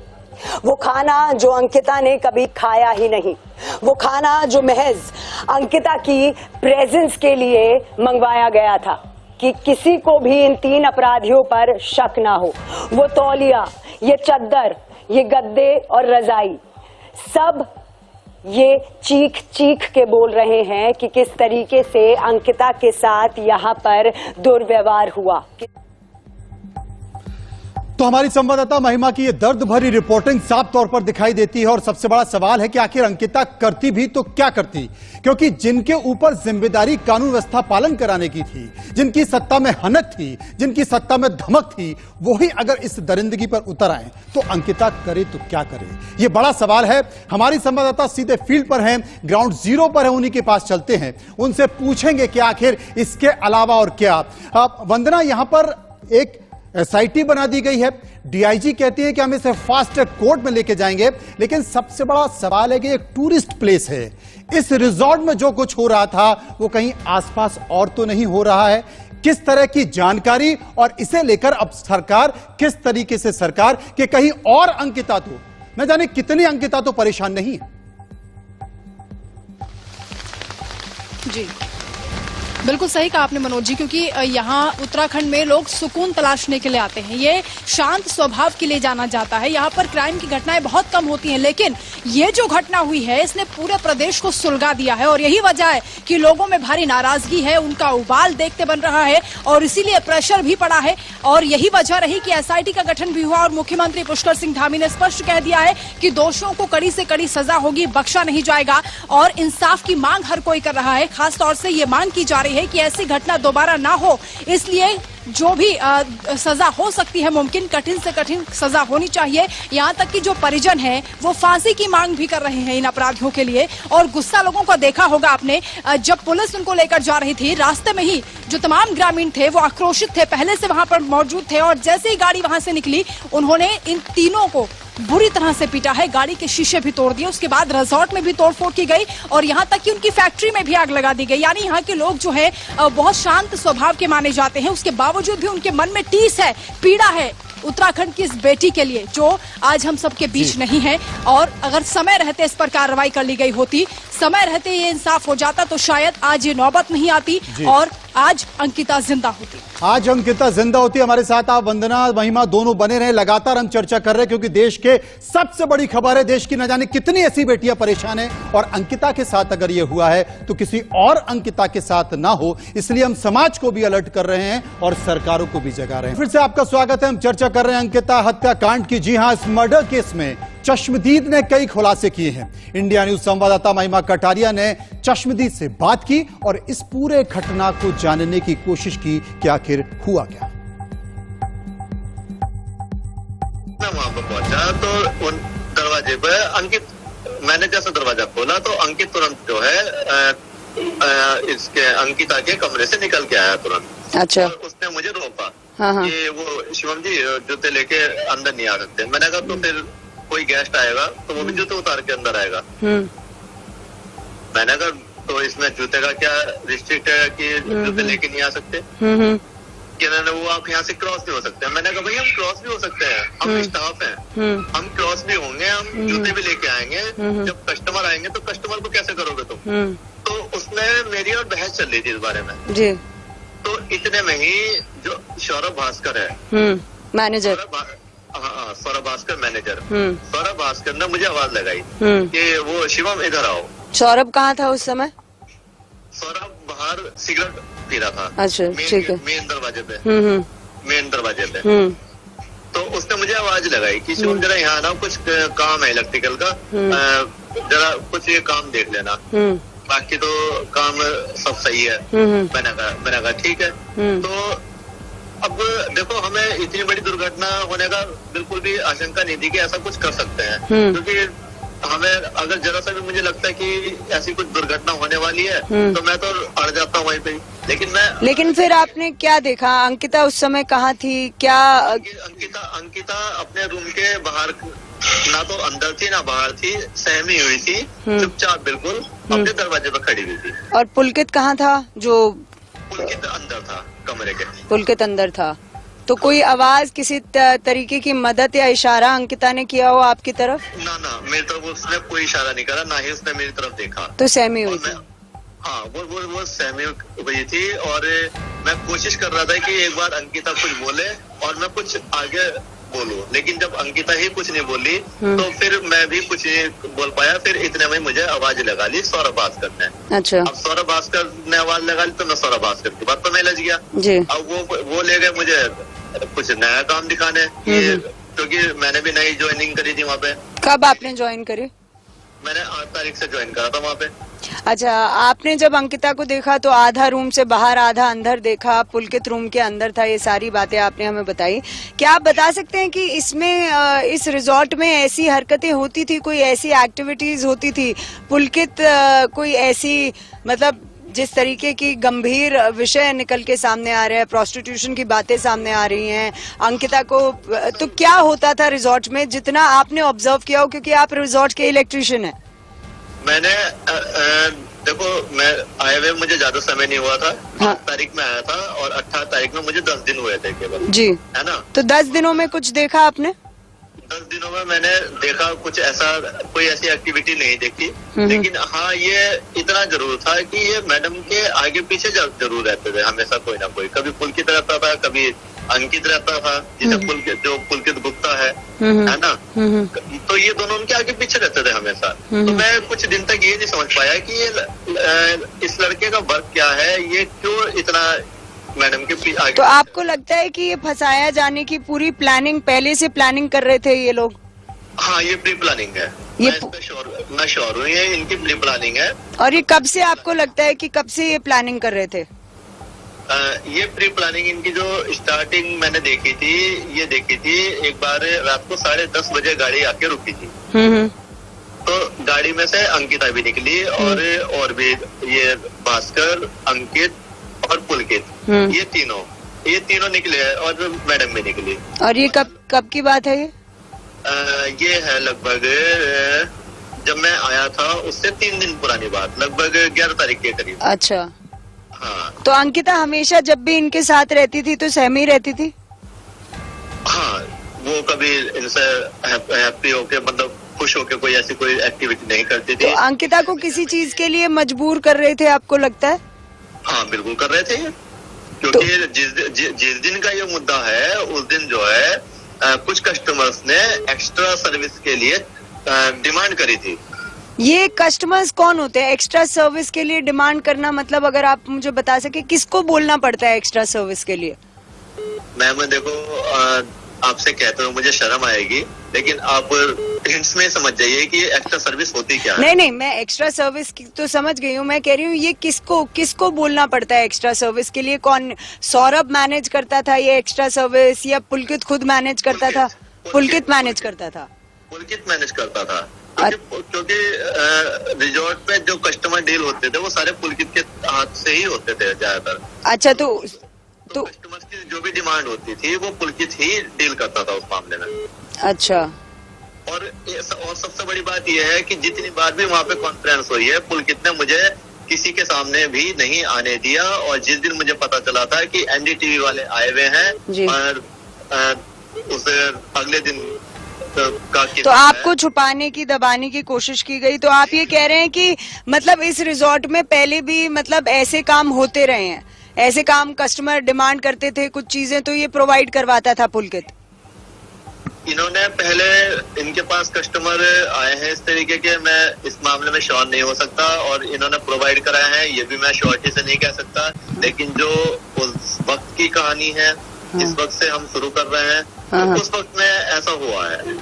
वो खाना जो अंकिता ने कभी खाया ही नहीं, वो खाना जो महज अंकिता की प्रेजेंस के लिए मंगवाया गया था कि किसी को भी इन 3 अपराधियों पर शक ना हो। वो तौलिया, ये चद्दर, ये गद्दे और रजाई, सब ये चीख चीख के बोल रहे हैं कि किस तरीके से अंकिता के साथ यहाँ पर दुर्व्यवहार हुआ। तो हमारी संवाददाता महिमा की ये दर्द भरी रिपोर्टिंग साफ तौर पर दिखाई देती है और सबसे बड़ा सवाल है कि आखिर अंकिता करती भी तो क्या करती, क्योंकि जिनके ऊपर जिम्मेदारी कानून व्यवस्था पालन कराने की थी, जिनकी सत्ता में हनक थी, जिनकी सत्ता में धमक थी, वो ही अगर इस दरिंदगी पर उतर आए तो अंकिता करे तो क्या करे, ये बड़ा सवाल है। हमारी संवाददाता सीधे फील्ड पर हैं, ग्राउंड जीरो पर है, उन्हीं के पास चलते हैं, उनसे पूछेंगे कि आखिर इसके अलावा और क्या। वंदना, यहां पर एक एसआईटी बना दी गई है, डीआईजी कहती है कि हम इसे फास्ट ट्रैक कोर्ट में लेके जाएंगे, लेकिन सबसे बड़ा सवाल है कि एक टूरिस्ट प्लेस है, इस रिजॉर्ट में जो कुछ हो रहा था वो कहीं आसपास और तो नहीं हो रहा है। किस तरह की जानकारी और इसे लेकर अब सरकार किस तरीके से सरकार कि कहीं और अंकिता तो न जाने कितनी अंकिता तो परेशान नहीं है। जी बिल्कुल सही कहा आपने मनोज जी, क्योंकि यहाँ उत्तराखंड में लोग सुकून तलाशने के लिए आते हैं, ये शांत स्वभाव के लिए जाना जाता है। यहाँ पर क्राइम की घटनाएं बहुत कम होती हैं, लेकिन ये जो घटना हुई है इसने पूरे प्रदेश को सुलगा दिया है और यही वजह है कि लोगों में भारी नाराजगी है, उनका उबाल देखते बन रहा है और इसीलिए प्रेशर भी पड़ा है। और यही वजह रही कि एसआईटी का गठन भी हुआ और मुख्यमंत्री पुष्कर सिंह धामी ने स्पष्ट कह दिया है कि दोषियों को कड़ी से कड़ी सजा होगी, बख्शा नहीं जाएगा और इंसाफ की मांग हर कोई कर रहा है। खासतौर से ये मांग की जा रही है कि ऐसी घटना दोबारा ना हो, इसलिए जो भी सजा हो सकती है मुमकिन कठिन से कठिन सजा होनी चाहिए। यहाँ तक कि जो परिजन हैं वो फांसी की मांग भी कर रहे हैं इन अपराधियों के लिए। और गुस्सा लोगों को देखा होगा आपने, जब पुलिस उनको लेकर जा रही थी रास्ते में ही जो तमाम ग्रामीण थे वो आक्रोशित थे, पहले से वहां पर मौजूद थे और जैसे ही गाड़ी वहां से निकली उन्होंने इन तीनों को बुरी तरह से पीटा है, गाड़ी के शीशे भी तोड़ दिए, उसके बाद रिजॉर्ट में भी तोड़फोड़ की गई और यहाँ तक कि उनकी फैक्ट्री में भी आग लगा दी गई। यानी यहाँ के लोग जो है बहुत शांत स्वभाव के माने जाते हैं, उसके बावजूद भी उनके मन में टीस है, पीड़ा है उत्तराखंड की इस बेटी के लिए जो आज हम सबके बीच नहीं है। और अगर समय रहते इस पर कार्रवाई कर ली गई होती, समय रहते ये इंसाफ हो जाता तो शायद आज ये नौबत नहीं आती और आज अंकिता जिंदा होती। आज अंकिता जिंदा होती। हमारे साथ आप वंदना महिमा दोनों बने रहे, लगातार हम चर्चा कर रहे हैं क्योंकि देश के सबसे बड़ी खबर है, देश की न जाने कितनी ऐसी बेटियां परेशान हैं और अंकिता के साथ अगर ये हुआ है तो किसी और अंकिता के साथ ना हो, इसलिए हम समाज को भी अलर्ट कर रहे हैं और सरकारों को भी जगा रहे हैं। फिर से आपका स्वागत है। हम चर्चा कर रहे हैं अंकिता हत्याकांड की। जी हां, इस मर्डर केस में चश्मदीद ने कई खुलासे किए हैं। इंडिया न्यूज संवाददाता महिमा कटारिया ने चश्मदीद से बात की और इस पूरे घटना को जानने की कोशिश की कि आखिर हुआ क्या। मैं वहां पर पहुंचा तो उन दरवाजे पे अंकित, मैंने जैसा दरवाजा खोला तो अंकित तुरंत जो है इसके अंकिता के कमरे से निकल के आया तुरंत। अच्छा। उसने मुझे रोका कि वो शिवम जी जूते लेके अंदर नहीं आ सकते। मैंने कहा तो फिर कोई गेस्ट आएगा तो वो भी जूते उतार के अंदर आएगा। मैंने कहा तो इसमें जूते का क्या रिस्ट्रिक्ट है कि जूते लेके नहीं आ सकते? कहने वो आप यहाँ से क्रॉस नहीं हो सकते। मैंने कहा भाई हम क्रॉस भी हो सकते हैं, हम स्टाफ हैं, हम क्रॉस भी होंगे, हम जूते भी लेके आएंगे। जब कस्टमर आएंगे तो कस्टमर को कैसे करोगे तुम? तो उसने मेरी और बहस चल रही थी इस बारे में जी। तो इतने में ही जो सौरभ भास्कर है मैनेजर, हाँ सौरभ भास्कर मैनेजर, सौरभ भास्कर ने मुझे आवाज लगाई कि वो शिवम इधर आओ। सौरभ कहाँ था उस समय? सौरभ बाहर सिगरेट पी रहा था। अच्छा, ठीक है। मेन दरवाजे पे, मेन दरवाजे पे। तो उसने मुझे आवाज लगाई कि शिवम जरा यहाँ ना, कुछ काम है इलेक्ट्रिकल का, जरा कुछ ये काम देख लेना, बाकी तो काम सब सही है। मैंने कहा ठीक है। तो अब देखो, हमें इतनी बड़ी दुर्घटना होने का बिल्कुल भी आशंका नहीं थी कि ऐसा कुछ कर सकते हैं, क्योंकि हमें अगर जरा सा भी मुझे लगता है कि ऐसी कुछ दुर्घटना होने वाली है तो मैं तो अड़ जाता हूँ वहीं पे ही। लेकिन फिर आपने क्या देखा? अंकिता उस समय कहाँ थी? क्या अंकिता अपने रूम के बाहर, ना तो अंदर थी ना बाहर थी, सहमी हुई थी, चुपचाप बिल्कुल अपने दरवाजे पर खड़ी हुई थी। और पुलकित कहाँ था? पुलकित अंदर था, कमरे के। पुलकित अंदर था। तो कोई आवाज, किसी तरीके की मदद या इशारा अंकिता ने किया हो आपकी तरफ? ना, मेरी तरफ उसने कोई इशारा नहीं करा, ना ही उसने मेरी तरफ देखा। तो सहमी हुई थी? हाँ, वो सहमी हुई थी और मैं कोशिश कर रहा था कि एक बार अंकिता कुछ बोले और मैं कुछ आगे बोलूं, लेकिन जब अंकिता ही कुछ नहीं बोली तो फिर मैं भी कुछ नहीं बोल पाया। फिर इतने में मुझे आवाज लगा ली सौरभ भास्कर ने। अच्छा। अब सौरभ भास्कर ने आवाज लगा ली तो मैं सौरभ भास्कर की बात तो मैं लग गया जी। अब वो ले गए मुझे कुछ नया काम दिखाने, क्योंकि मैंने भी नई ज्वाइनिंग करी थी वहाँ पे। कब आपने ज्वाइन करी? मैंने 8 तारीख से ज्वाइन करा था वहाँ पे। अच्छा, आपने जब अंकिता को देखा तो आधा रूम से बाहर आधा अंदर देखा, पुलकित रूम के अंदर था, ये सारी बातें आपने हमें बताई। क्या आप बता सकते हैं कि इसमें इस रिजॉर्ट में ऐसी हरकतें होती थी, कोई ऐसी एक्टिविटीज होती थी? पुलकित कोई ऐसी, मतलब जिस तरीके की गंभीर विषय निकल के सामने आ रहे हैं, प्रोस्टिट्यूशन की बातें सामने आ रही हैं, अंकिता को, तो क्या होता था रिजॉर्ट में जितना आपने ऑब्जर्व किया हो, क्योंकि आप रिजॉर्ट के इलेक्ट्रिशियन हैं? मैंने देखो, मैं आए हुए मुझे ज्यादा समय नहीं हुआ था। हाँ। 8 तारीख में आया था और 18 तारीख में मुझे 10 दिन हुए थे केवल। जी, है ना? तो 10 दिनों में कुछ देखा आपने? 10 दिनों में मैंने देखा कुछ ऐसा, कोई ऐसी एक्टिविटी नहीं देखी, लेकिन हाँ ये इतना जरूर था कि ये मैडम के आगे पीछे जरूर रहते थे हमेशा, कोई ना कोई, कभी पुलकित रहता था, कभी अंकित रहता था, जैसे पुलकित गुप्ता है ना, तो ये दोनों उनके आगे पीछे रहते थे हमेशा। तो मैं कुछ दिन तक ये नहीं समझ पाया कि ये इस लड़के का वर्क क्या है, ये क्यों इतना मैडम के आगे। तो आपको लगता है कि ये फंसाया जाने की पूरी प्लानिंग, पहले से प्लानिंग कर रहे थे ये लोग? हाँ, ये प्री प्लानिंग है। मैं श्योर हूँ ये इनकी प्री प्लानिंग है। और ये कब से आपको लगता है कि कब से ये प्लानिंग कर रहे थे? ये प्री प्लानिंग इनकी जो स्टार्टिंग मैंने देखी थी, ये देखी थी एक बार रात को 10:30 बजे गाड़ी आके रुकी थी। तो गाड़ी में से अंकिता भी निकली और भी ये भास्कर, अंकित और पुलकित, ये तीनों निकले और मैडम भी निकली। और ये कब की बात है? ये है लगभग जब मैं आया था उससे 3 दिन पुरानी बात, लगभग 11 तारीख के करीब। अच्छा। हाँ। तो अंकिता हमेशा जब भी इनके साथ रहती थी तो सहमी रहती थी? हाँ, वो कभी इनसे हैप्पी होके, मतलब खुश होके कोई ऐसी कोई एक्टिविटी नहीं करती थी। तो अंकिता को किसी चीज के लिए मजबूर कर रहे थे, आपको लगता है? हाँ, बिल्कुल कर रहे थे, क्योंकि जिस दिन का ये मुद्दा है उस दिन जो है कुछ कस्टमर्स ने एक्स्ट्रा सर्विस के लिए डिमांड करी थी। ये कस्टमर्स कौन होते हैं? एक्स्ट्रा सर्विस के लिए डिमांड करना मतलब, अगर आप मुझे बता सके किसको बोलना पड़ता है एक्स्ट्रा सर्विस के लिए? मैम देखो, आपसे कहते हो मुझे शर्म आएगी, लेकिन आप हिंट्स में समझ जाइए कि एक्स्ट्रा सर्विस होती क्या है। नहीं, मैं एक्स्ट्रा सर्विस तो समझ गई हूँ, मैं कह रही हूँ ये किसको बोलना पड़ता है एक्स्ट्रा सर्विस के लिए? कौन, सौरभ मैनेज करता था ये एक्स्ट्रा सर्विस या पुलकित खुद मैनेज करता था? पुलकित मैनेज करता था। पुलकित मैनेज करता था, क्योंकि रिजॉर्ट पे जो कस्टमर डील होते थे वो सारे पुलकित के हाथ से ही होते थे ज्यादातर। अच्छा, तो कस्टमर्स की जो भी डिमांड होती थी वो पुलकित ही डील करता था उस मामले में। अच्छा। और सबसे बड़ी बात यह है कि जितनी बार भी वहाँ पे कॉन्फ्रेंस हुई है, पुलकित ने मुझे किसी के सामने भी नहीं आने दिया। और जिस दिन मुझे पता चला था कि एनडीटीवी वाले आए हुए हैं और उस अगले दिन तो आपको छुपाने की, दबाने की कोशिश की गई। तो आप ये कह रहे हैं कि मतलब इस रिजॉर्ट में पहले भी मतलब ऐसे काम होते रहे हैं, ऐसे काम कस्टमर डिमांड करते थे कुछ चीजें, तो ये प्रोवाइड करवाता था पुलकित? इन्होंने पहले, इनके पास कस्टमर आए हैं इस तरीके के, मैं इस मामले में श्योर नहीं हो सकता, और इन्होंने प्रोवाइड कराया है ये भी मैं श्योरिटी से नहीं कह सकता। लेकिन जो उस वक्त की कहानी है, जिस वक्त से हम शुरू कर रहे हैं, तो उस वक्त में ऐसा हुआ है।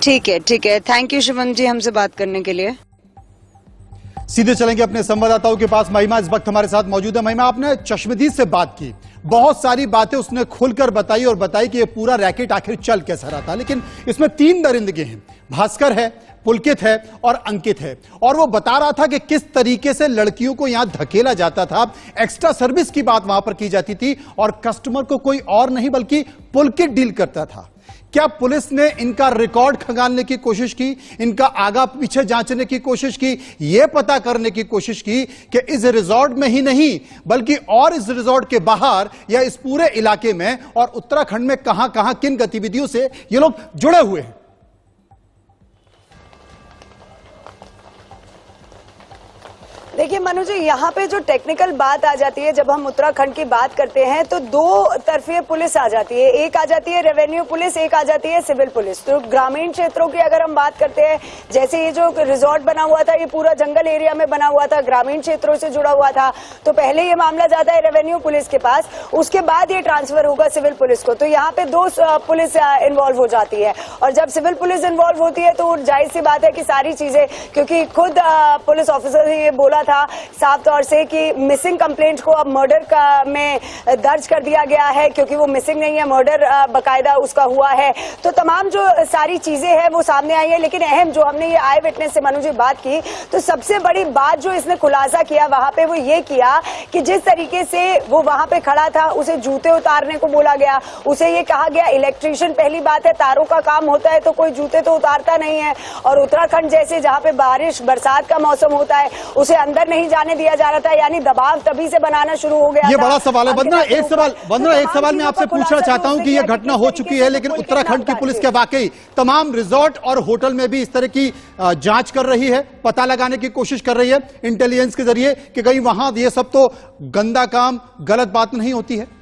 ठीक है, थैंक यू शिवम जी हमसे बात करने के लिए। सीधे चलेंगे अपने संवाददाताओं के पास। महिमा इस वक्त हमारे साथ मौजूद है। महिमा, आपने चश्मदीद से बात की, बहुत सारी बातें उसने खुलकर बताई और बताई कि ये पूरा रैकेट आखिर चल कैसा रहा था। लेकिन इसमें 3 दरिंदगे हैं, भास्कर है, पुलकित है और अंकित है। और वो बता रहा था कि किस तरीके से लड़कियों को यहां धकेला जाता था, एक्स्ट्रा सर्विस की बात वहां पर की जाती थी और कस्टमर को कोई और नहीं बल्कि पुलकित डील करता था। क्या पुलिस ने इनका रिकॉर्ड खंगालने की कोशिश की, इनका आगा पीछे जांचने की कोशिश की, यह पता करने की कोशिश की कि इस रिजॉर्ट में ही नहीं बल्कि और इस रिजॉर्ट के बाहर या इस पूरे इलाके में और उत्तराखंड में कहां कहां किन गतिविधियों से ये लोग जुड़े हुए हैं। देखिए मनु जी, यहाँ पे जो टेक्निकल बात आ जाती है, जब हम उत्तराखंड की बात करते हैं तो 2 तरफी पुलिस आ जाती है। एक आ जाती है रेवेन्यू पुलिस, एक आ जाती है सिविल पुलिस। तो ग्रामीण क्षेत्रों की अगर हम बात करते हैं, जैसे ये जो रिजॉर्ट बना हुआ था ये पूरा जंगल एरिया में बना हुआ था, ग्रामीण क्षेत्रों से जुड़ा हुआ था, तो पहले ये मामला जाता है रेवेन्यू पुलिस के पास, उसके बाद ये ट्रांसफर होगा सिविल पुलिस को। तो यहाँ पे 2 पुलिस इन्वॉल्व हो जाती है और जब सिविल पुलिस इन्वॉल्व होती है तो जाहिर सी बात है कि सारी चीजें, क्योंकि खुद पुलिस ऑफिसर ने ये बोला था साफ तौर से कि मिसिंग कंप्लेंट को अब मर्डर का में दर्ज कर दिया गया है, क्योंकि वो मिसिंग नहीं है, मर्डर बकायदा उसका हुआ है। तो तमाम जो सारी चीजें हैं वो सामने आई है। लेकिन अहम जो हमने ये आई विटनेस से मनु जी बात की, तो सबसे बड़ी बात जो इसने खुलासा किया वहां पे वो ये किया कि जिस तरीके से वो वहां पे खड़ा था उसे जूते उतारने को बोला गया, उसे ये कहा गया इलेक्ट्रीशियन, पहली बात है तारों का काम होता है तो कोई जूते तो उतारता नहीं है, और उत्तराखंड जैसे जहां पे बारिश बरसात का मौसम होता है उसे अंदर नहीं जाने दिया जा रहा था, यानी दबाव तभी से बनाना शुरू हो गया। ये बड़ा सवाल है। वंदना, एक सवाल मैं आपसे पूछना चाहता हूं कि यह घटना हो चुकी है, लेकिन उत्तराखंड की पुलिस क्या वाकई तमाम रिजॉर्ट और होटल में भी इस तरह की जांच कर रही है, पता लगाने की कोशिश कर रही है इंटेलिजेंस के जरिए कि कहीं वहां ये सब तो गंदा काम, गलत बात नहीं होती है?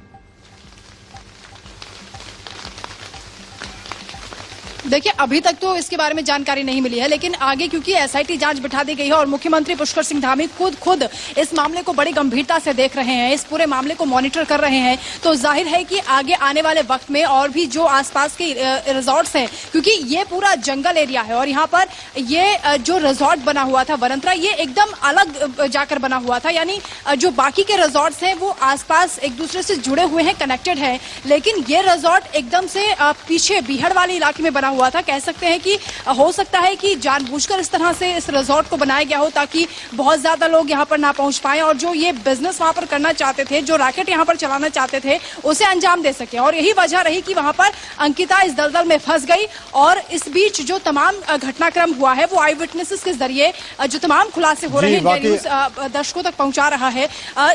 देखिए, अभी तक तो इसके बारे में जानकारी नहीं मिली है, लेकिन आगे क्योंकि एसआईटी जांच बिठा दी गई है और मुख्यमंत्री पुष्कर सिंह धामी खुद इस मामले को बड़ी गंभीरता से देख रहे हैं, इस पूरे मामले को मॉनिटर कर रहे हैं, तो जाहिर है कि आगे आने वाले वक्त में और भी जो आसपास के रिजॉर्ट्स हैं, क्योंकि ये पूरा जंगल एरिया है और यहाँ पर ये जो रिजॉर्ट बना हुआ था वरंतरा, ये एकदम अलग जाकर बना हुआ था, यानी जो बाकी के रिजॉर्ट्स हैं वो आसपास एक दूसरे से जुड़े हुए हैं, कनेक्टेड है, लेकिन ये रिजॉर्ट एकदम से पीछे बीहड़ वाले इलाके में बना हुआ था। कह सकते हैं कि हो सकता है कि जानबूझकर इस तरह से इस रिजॉर्ट को बनाया गया हो ताकि बहुत ज्यादा लोग यहां पर ना पहुंच पाए और जो ये बिजनेस वहां पर करना चाहते थे, जो रैकेट यहां पर चलाना चाहते थे, उसे अंजाम दे सके। और यही वजह रही कि वहां पर अंकिता इस दलदल में फंस गई और इस बीच जो तमाम घटनाक्रम हुआ है वो आई विटनेसेस के जरिए जो तमाम खुलासे हो रहे हैं न्यूज दर्शकों तक पहुंचा रहा है।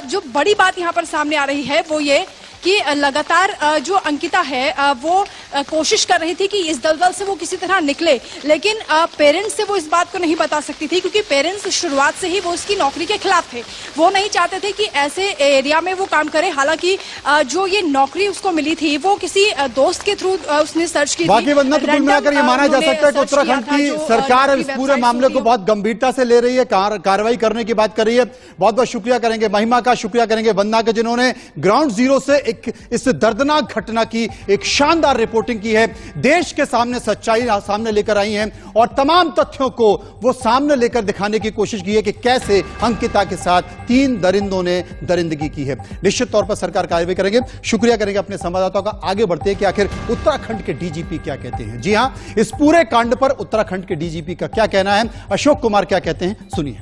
जो बड़ी बात यहां पर सामने आ रही है वो ये कि लगातार जो अंकिता है वो कोशिश कर रही थी कि इस दलदल से वो किसी तरह निकले, लेकिन पेरेंट्स से वो इस बात को नहीं बता सकती थी क्योंकि पेरेंट्स शुरुआत से ही वो उसकी नौकरी के खिलाफ थे। वो नहीं चाहते थे कि ऐसे एरिया में वो काम करे। हालांकि जो ये नौकरी उसको मिली थी वो किसी दोस्त के थ्रू उसने सर्च की थी। बाकी वंदना, तो कुल मिलाकर ये माना जा सकता है कि उत्तराखंड की सरकार इस पूरे मामले को बहुत गंभीरता से ले रही है, कार्रवाई करने की बात कर रही है। बहुत बहुत शुक्रिया करेंगे महिमा का, शुक्रिया करेंगे वंदना का, जिन्होंने ग्राउंड जीरो से इस दर्दनाक घटना की एक शानदार रिपोर्टिंग की है, देश के सामने सच्चाई सामने लेकर आई हैं और तमाम तथ्यों को वो सामने लेकर दिखाने की कोशिश की है कि कैसे अंकिता के साथ 3 दरिंदों ने दरिंदगी की है। निश्चित तौर पर सरकार कार्रवाई करेंगे। शुक्रिया करेंगे अपने संवाददाताओं का। आगे बढ़ते हैं कि आखिर उत्तराखंड के डीजीपी क्या कहते हैं। जी हां, इस पूरे कांड पर उत्तराखंड के डीजीपी का क्या कहना है, अशोक कुमार क्या कहते हैं, सुनिए।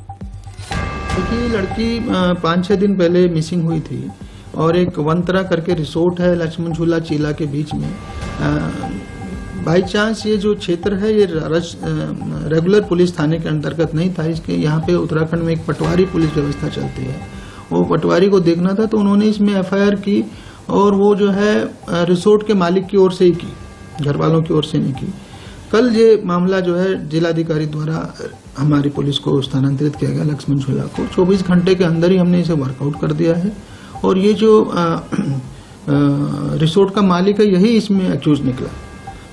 देखिए, लड़की 5-6 दिन पहले मिसिंग हुई थी और एक वंतरा करके रिसोर्ट है लक्ष्मण झूला चीला के बीच में। बाई चांस ये जो क्षेत्र है ये रेगुलर पुलिस थाने के अंतर्गत नहीं था, इसके यहाँ पे उत्तराखंड में एक पटवारी पुलिस व्यवस्था चलती है, वो पटवारी को देखना था तो उन्होंने इसमें एफआईआर की और वो जो है रिसोर्ट के मालिक की ओर से ही की, घर वालों की ओर से नहीं की। कल ये मामला जो है जिलाधिकारी द्वारा हमारी पुलिस को स्थानांतरित किया गया लक्ष्मण झूला को। 24 घंटे के अंदर ही हमने इसे वर्कआउट कर दिया है और ये जो रिसोर्ट का मालिक है यही इसमें अक्यूज निकला।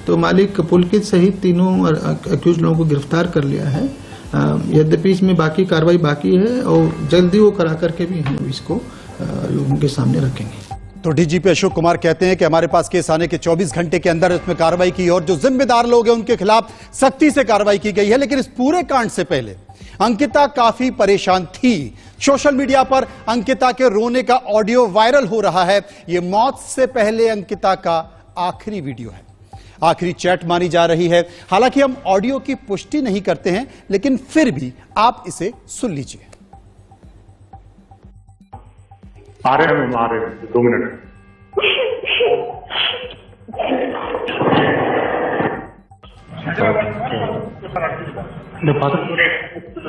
तो मालिक पुलकित सहित 3 अक्यूज लोगों को गिरफ्तार कर लिया है। यद्यपि इसमें बाकी कार्रवाई बाकी है और जल्दी वो करा करके भी हम इसको लोगों के सामने रखेंगे। तो डीजीपी अशोक कुमार कहते हैं कि हमारे पास केस आने के 24 घंटे के अंदर इसमें कार्रवाई की और जो जिम्मेदार लोग हैं उनके खिलाफ सख्ती से कार्रवाई की गई है। लेकिन इस पूरे कांड से पहले अंकिता काफी परेशान थी। सोशल मीडिया पर अंकिता के रोने का ऑडियो वायरल हो रहा है। यह मौत से पहले अंकिता का आखिरी वीडियो है, आखिरी चैट मानी जा रही है। हालांकि हम ऑडियो की पुष्टि नहीं करते हैं, लेकिन फिर भी आप इसे सुन लीजिए। आ रहे हैं 2 मिनट।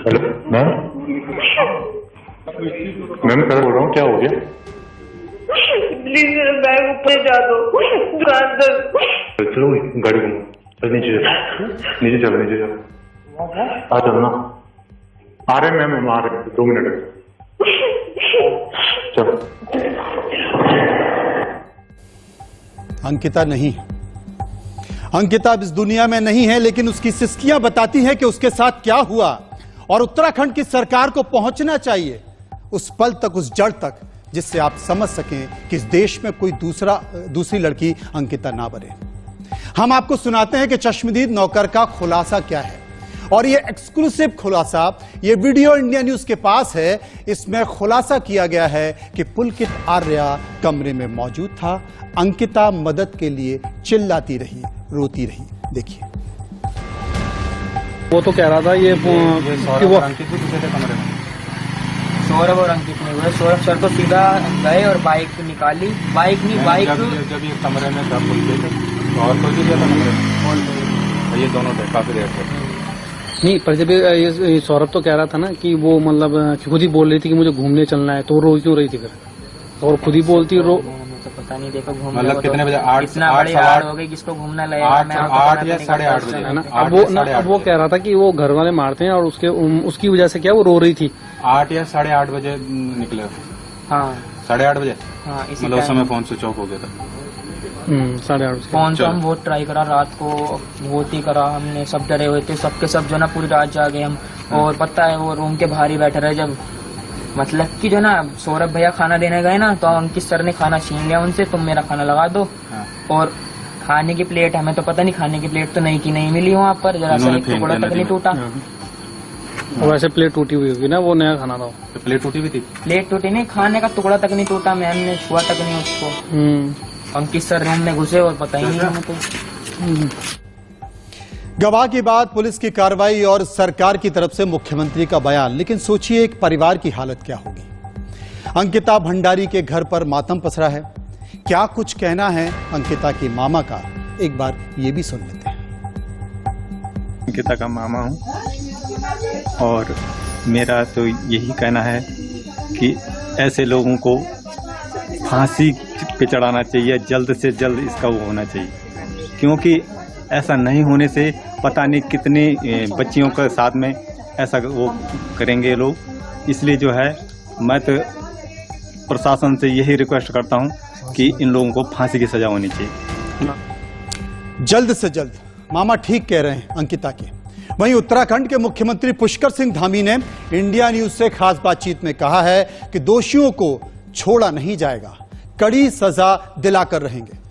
हेलो मैम, मैम मैं बोल रहा हूँ, क्या हो गया? प्लीज मेरा बैग ऊपर जा दो, दुकानदार। चलो गाड़ी घूमो, चल नीचे चलो आ चलना। आ रहे हैं मैम, आ रहे हैं 2 मिनट। चलो। अंकिता नहीं है, अंकिता अब इस दुनिया में नहीं है, लेकिन उसकी सिस्कियां बताती हैं कि उसके साथ क्या हुआ। और उत्तराखंड की सरकार को पहुंचना चाहिए उस पल तक, उस जड़ तक, जिससे आप समझ सकें कि इस देश में कोई दूसरी लड़की अंकिता ना बने। हम आपको सुनाते हैं कि चश्मदीद नौकर का खुलासा क्या है। और ये एक्सक्लूसिव खुलासा, ये वीडियो इंडिया न्यूज के पास है। इसमें खुलासा किया गया है कि पुलकित आर्या कमरे में मौजूद था। अंकिता मदद के लिए चिल्लाती रही, रोती रही। देखिए। वो तो कह रहा था ये कि वो अंकित भी थे कमरे में। सौरभ और अंकित नहीं हुए। सौरभ सर तो सीधा गए और बाइक निकाली। बाइक नहीं, बाइक जब ये कमरे में सब खुल गए थे और कोई भी गया था कमरे में, ये दोनों थे काफी देर से। नहीं, पर जब ये सौरभ तो कह रहा था ना कि वो मतलब खुद ही बोल रही थी कि मुझे घूमने चलना है, तो रो क्यों रही थी फिर? और खुद ही बोलती रो, पता नहीं, देखो घूमने मतलब कितने बजे? 8 हो गई, किसको घूमना लगे? 8 या 8:30 बजे है ना। अब वो कह रहा था कि वो घर वाले मारते हैं और उसकी वजह से क्या वो रो रही थी। 8 या 8:30 बजे निकले। हाँ 8:30 बजे। हाँ, मतलब उस समय फोन स्विच ऑफ हो गया था। 8:30 फोन तो हम बहुत ट्राई करा, रात को बहुत ही करा हमने, सब डरे हुए थे, सबके सब जो ना पूरी रात जागे हम। और पता है वो रूम के बाहर ही बैठे रहे, जब मतलब कि जो ना सौरभ भैया खाना देने गए ना, तो अंकित सर ने खाना छीन लिया उनसे, तुम मेरा खाना लगा दो। और खाने की प्लेट, हमें तो पता नहीं, खाने की प्लेट तो नहीं की नहीं मिली वहाँ पर, जरा सा एक टुकड़ा तक नहीं टूटा। वैसे प्लेट टूटी हुई होगी ना, वो नया खाना था। तो प्लेट टूटी हुई थी? प्लेट टूटी नहीं, खाने का टुकड़ा तक नहीं टूटा, मैम ने छुआ तक नहीं उसको। अंकित सर रूम में घुसे और पता ही नहीं हमें तो। गवाह की बात, पुलिस की कार्रवाई और सरकार की तरफ से मुख्यमंत्री का बयान। लेकिन सोचिए एक परिवार की हालत क्या होगी। अंकिता भंडारी के घर पर मातम पसरा है। क्या कुछ कहना है अंकिता की मामा का, एक बार ये भी सुन लेते हैं। अंकिता का मामा हूं और मेरा तो यही कहना है कि ऐसे लोगों को फांसी पे चढ़ाना चाहिए, जल्द से जल्द इसका वो होना चाहिए, क्योंकि ऐसा नहीं होने से पता नहीं कितने बच्चियों के साथ में ऐसा वो करेंगे लोग। इसलिए जो है मैं तो प्रशासन से यही रिक्वेस्ट करता हूं कि इन लोगों को फांसी की सजा होनी चाहिए जल्द से जल्द। मामा ठीक कह रहे हैं अंकिता के। वहीं उत्तराखंड के मुख्यमंत्री पुष्कर सिंह धामी ने इंडिया न्यूज से खास बातचीत में कहा है कि दोषियों को छोड़ा नहीं जाएगा, कड़ी सजा दिलाकर रहेंगे।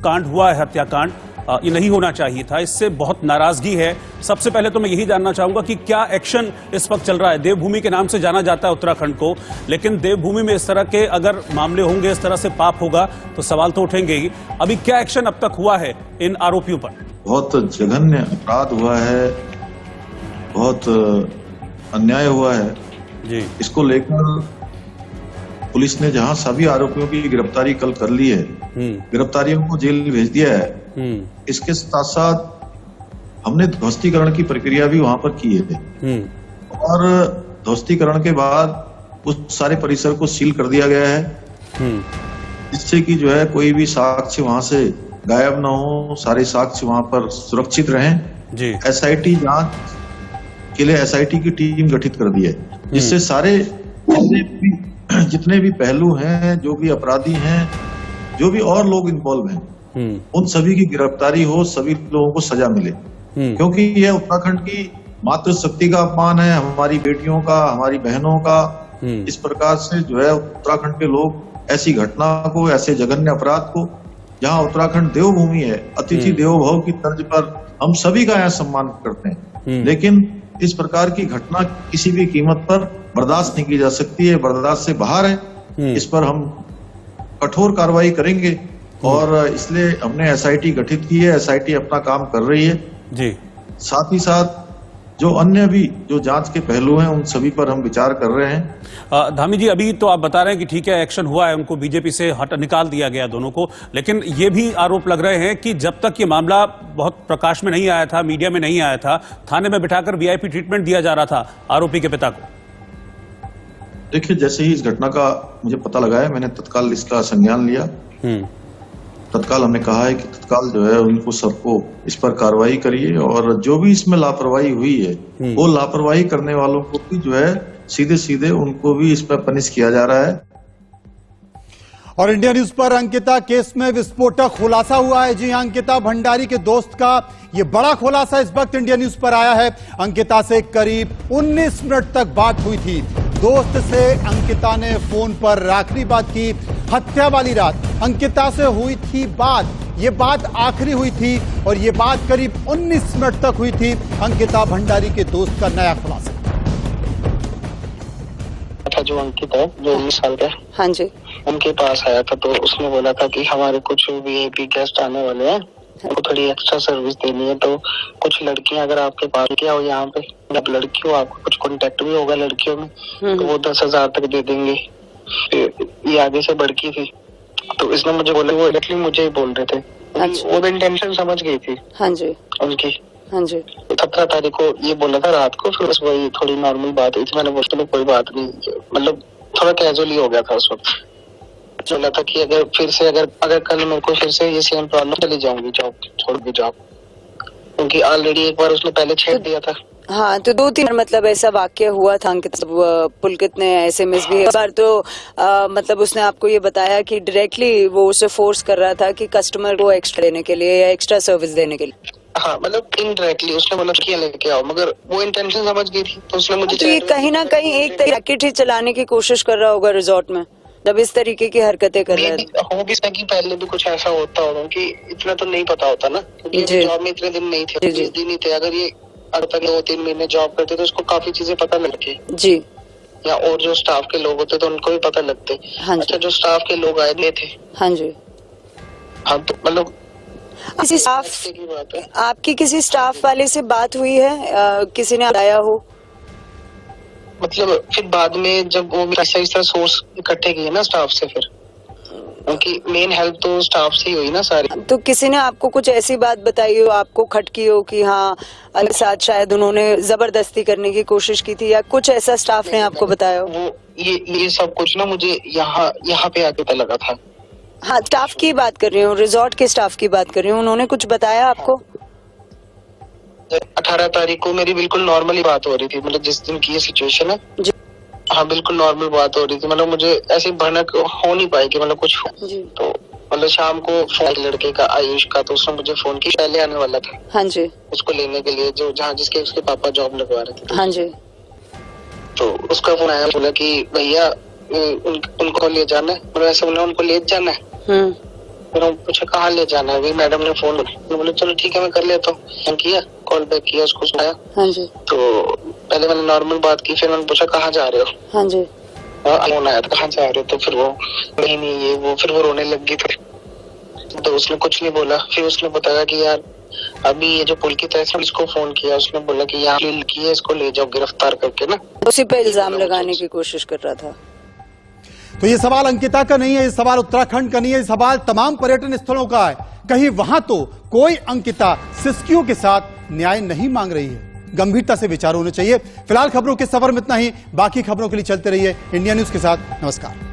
कांड हुआ है, हत्याकांड, ये नहीं होना चाहिए था, इससे बहुत नाराजगी है। सबसे पहले तो मैं यही जानना चाहूंगा कि क्या एक्शन इस वक्त चल रहा है। देवभूमि के नाम से जाना जाता है उत्तराखंड को, लेकिन देवभूमि में इस तरह के अगर मामले होंगे, इस तरह से पाप होगा तो सवाल तो उठेंगे ही। अभी क्या एक्शन अब तक हुआ है इन आरोपियों पर? बहुत जघन्य अपराध हुआ है, बहुत अन्याय हुआ है जी। इसको लेकर पुलिस ने जहां सभी आरोपियों की गिरफ्तारी कल कर ली है, गिरफ्तारियों को जेल भेज दिया है। इसके साथ साथ हमने ध्वस्तीकरण की प्रक्रिया भी वहां पर की है और ध्वस्तीकरण के बाद उस सारे परिसर को सील कर दिया गया है, जिससे कि जो है कोई भी साक्ष्य वहां से गायब ना हो, सारे साक्ष्य वहां पर सुरक्षित रहें। एसआईटी जांच के लिए एसआईटी की टीम गठित कर दी है, जिससे सारे जितने भी पहलू हैं, जो भी अपराधी हैं, जो भी और लोग इन्वॉल्व हैं, उन सभी की गिरफ्तारी हो, सभी लोगों को सजा मिले। क्योंकि यह उत्तराखंड की मातृशक्ति का अपमान है, हमारी बेटियों का, हमारी बहनों का। इस प्रकार से जो है उत्तराखंड के लोग ऐसी घटना को, ऐसे जघन्य अपराध को, जहां उत्तराखंड देवभूमि है, अतिथि देवो भव की तर्ज पर हम सभी का यहाँ सम्मान करते हैं, लेकिन इस प्रकार की घटना किसी भी कीमत पर बर्दाश्त नहीं की जा सकती है, बर्दाश्त से बाहर है। इस पर हम कठोर कार्रवाई करेंगे और इसलिए हमने एसआईटी गठित की है। एसआईटी अपना काम कर रही है जी। साथ ही साथ जो अन्य भी जो जांच के पहलू हैं उन सभी पर हम विचार कर रहे हैं। धामी जी, अभी तो आप बता रहे हैं कि ठीक है एक्शन हुआ है, उनको बीजेपी से निकाल दिया गया दोनों को, लेकिन ये भी आरोप लग रहे हैं कि जब तक ये मामला बहुत प्रकाश में नहीं आया था, मीडिया में नहीं आया था, थाने में बिठाकर वीआईपी ट्रीटमेंट दिया जा रहा था आरोपी के पिता को। देखिए, जैसे ही इस घटना का मुझे पता लगा है, मैंने तत्काल इसका संज्ञान लिया। तत्काल हमने कहा है कि तत्काल जो है उनको सबको इस पर कार्रवाई करिए और जो भी इसमें लापरवाही हुई है वो लापरवाही करने वालों को भी जो है सीधे सीधे उनको भी इस पर पनिश किया जा रहा है। और इंडिया न्यूज पर अंकिता केस में विस्फोटक खुलासा हुआ है। जी हां, अंकिता भंडारी के दोस्त का यह बड़ा खुलासा इस वक्त इंडिया न्यूज पर आया है। अंकिता से करीब 19 मिनट तक बात हुई थी। दोस्त से अंकिता ने फोन पर आखिरी बात की। हत्या वाली रात अंकिता से हुई थी बात, ये बात आखिरी हुई थी और ये बात करीब 19 मिनट तक हुई थी। अंकिता भंडारी के दोस्त का नया खुलासा। जो अंकित है, जो 19 साल का, हाँ जी, उनके पास आया था। तो उसने बोला था कि हमारे कुछ वीआईपी गेस्ट आने वाले हैं, उनको थोड़ी एक्स्ट्रा सर्विस देनी है, तो कुछ लड़कियां अगर आपके पास क्या हो यहाँ पे, जब लड़की हो, आपको कुछ कांटेक्ट भी होगा लड़कियों में, तो वो 10,000 तक दे देंगे। ये आगे से बढ़की थी, तो इसने मुझे बोला, वो डायरेक्टली मुझे ही बोल रहे थे। अच्छा। वो इंटेंशन समझ गई थी हाँ जी उनकी। हाँ जी। 17 तारीख को ये बोला था रात को, फिर बस वही थोड़ी नॉर्मल बात हुई थी। मैंने बोला कोई बात नहीं, मतलब थोड़ा कैजुअली हो गया था उस वक्त। बोला था कि अगर फिर से अगर कल मेरे को फिर से ये सेम प्रॉब्लम, चली जाऊंगी जॉब, छोड़ दी जॉब, क्योंकि ऑलरेडी एक बार उसने पहले छेड़ दिया था। हाँ, तो 2-3 मतलब ऐसा वाक्य हुआ था अंकित, पुलकित ने एसएमएस भी एक बार तो मतलब उसने आपको ये बताया कि डायरेक्टली वो उसे फोर्स कर रहा था कि कस्टमर को एक्स्ट्रा देने के लिए या एक्स्ट्रा सर्विस देने के लिए। हाँ, मतलब इनडायरेक्टली उसने बोला कि लेके आओ, मगर वो इंटेंशन समझ गई थी, तो उसने मुझे। तो ये कहीं ना कहीं एक रैकेट ही चलाने की कोशिश कर रहा होगा रिजॉर्ट में, जब इस तरीके की हरकतें कर रहे हैं। हो भी सकता कि पहले भी कुछ ऐसा होता होगा, कि इतना तो नहीं पता होता ना, क्योंकि जॉब में इतने दिन नहीं थे, 20 दिन ही थे। अगर ये 2-3 महीने जॉब करते तो उसको काफी चीजें पता लगती जी, या और जो स्टाफ के लोग होते तो उनको भी पता लगते। हाँ, अच्छा, जो स्टाफ के लोग आए थे, हाँ जी, हाँ, तो मतलब किसी स्टाफ की बात है, आपकी किसी स्टाफ वाले से बात हुई है, किसी ने बताया हो? मतलब फिर बाद में जब वो इस तरह सोर्स इकट्ठे किए ना स्टाफ से, फिर उनकी मेन हेल्प तो स्टाफ से ही हुई ना सारी। तो किसी ने आपको कुछ ऐसी बात बताई हो, आपको खटकी हो कि हाँ अलग साथ शायद उन्होंने जबरदस्ती करने की कोशिश की थी, या कुछ ऐसा स्टाफ ने आपको बताया हो? वो ये सब कुछ ना मुझे यहाँ पे आके पता लगा था। हाँ, स्टाफ की बात कर रही हूँ, रिजॉर्ट के स्टाफ की बात कर रही हूँ। उन्होंने कुछ बताया आपको? 18 तारीख को मेरी बिल्कुल नॉर्मली बात हो रही थी, मतलब जिस दिन की ये सिचुएशन है जी। हाँ, बिल्कुल नॉर्मल बात हो रही थी, मतलब मुझे ऐसी भनक हो नहीं पाई कि मतलब कुछ जी। तो मतलब शाम को फोन लड़के का, आयुष का, तो उसने मुझे फोन किया, पहले आने वाला था। हाँ जी। उसको लेने के लिए, जो जहाँ जिसके उसके पापा जॉब लगवा रहे थे। हाँ जी। तो उसका फोन आया, बोला कि भैया उनको ले जाना है, मतलब ऐसे बोला उनको ले जाना है। फिर हम पूछा कहाँ ले जाना है, वही मैडम ने फोन बोले चलो ठीक है मैं कर लेता हूँ। किया, कॉल बैक किया, उसको सुनाया। हाँ जी। तो पहले मैंने नॉर्मल बात की, फिर मैंने पूछा कहाँ जा रहे हो। हाँ जी। फोन आया था कहाँ जा रहे हो, तो फिर वो नहीं ये वो, फिर वो रोने लग गई थी। तो उसने कुछ नहीं बोला। फिर उसने बताया कि यार अभी ये जो पुलकित है इसको फोन किया, उसने बोला कि यहाँ लड़की है, इसको ले जाओ गिरफ्तार करके ना। उसी पे इल्जाम लगाने की कोशिश कर रहा था। तो ये सवाल अंकिता का नहीं है, ये सवाल उत्तराखंड का नहीं है, ये सवाल तमाम पर्यटन स्थलों का है। कहीं वहां तो कोई अंकिता सिस्कियों के साथ न्याय नहीं मांग रही है। गंभीरता से विचार होने चाहिए। फिलहाल खबरों के सफर में इतना ही, बाकी खबरों के लिए चलते रहिए इंडिया न्यूज के साथ। नमस्कार।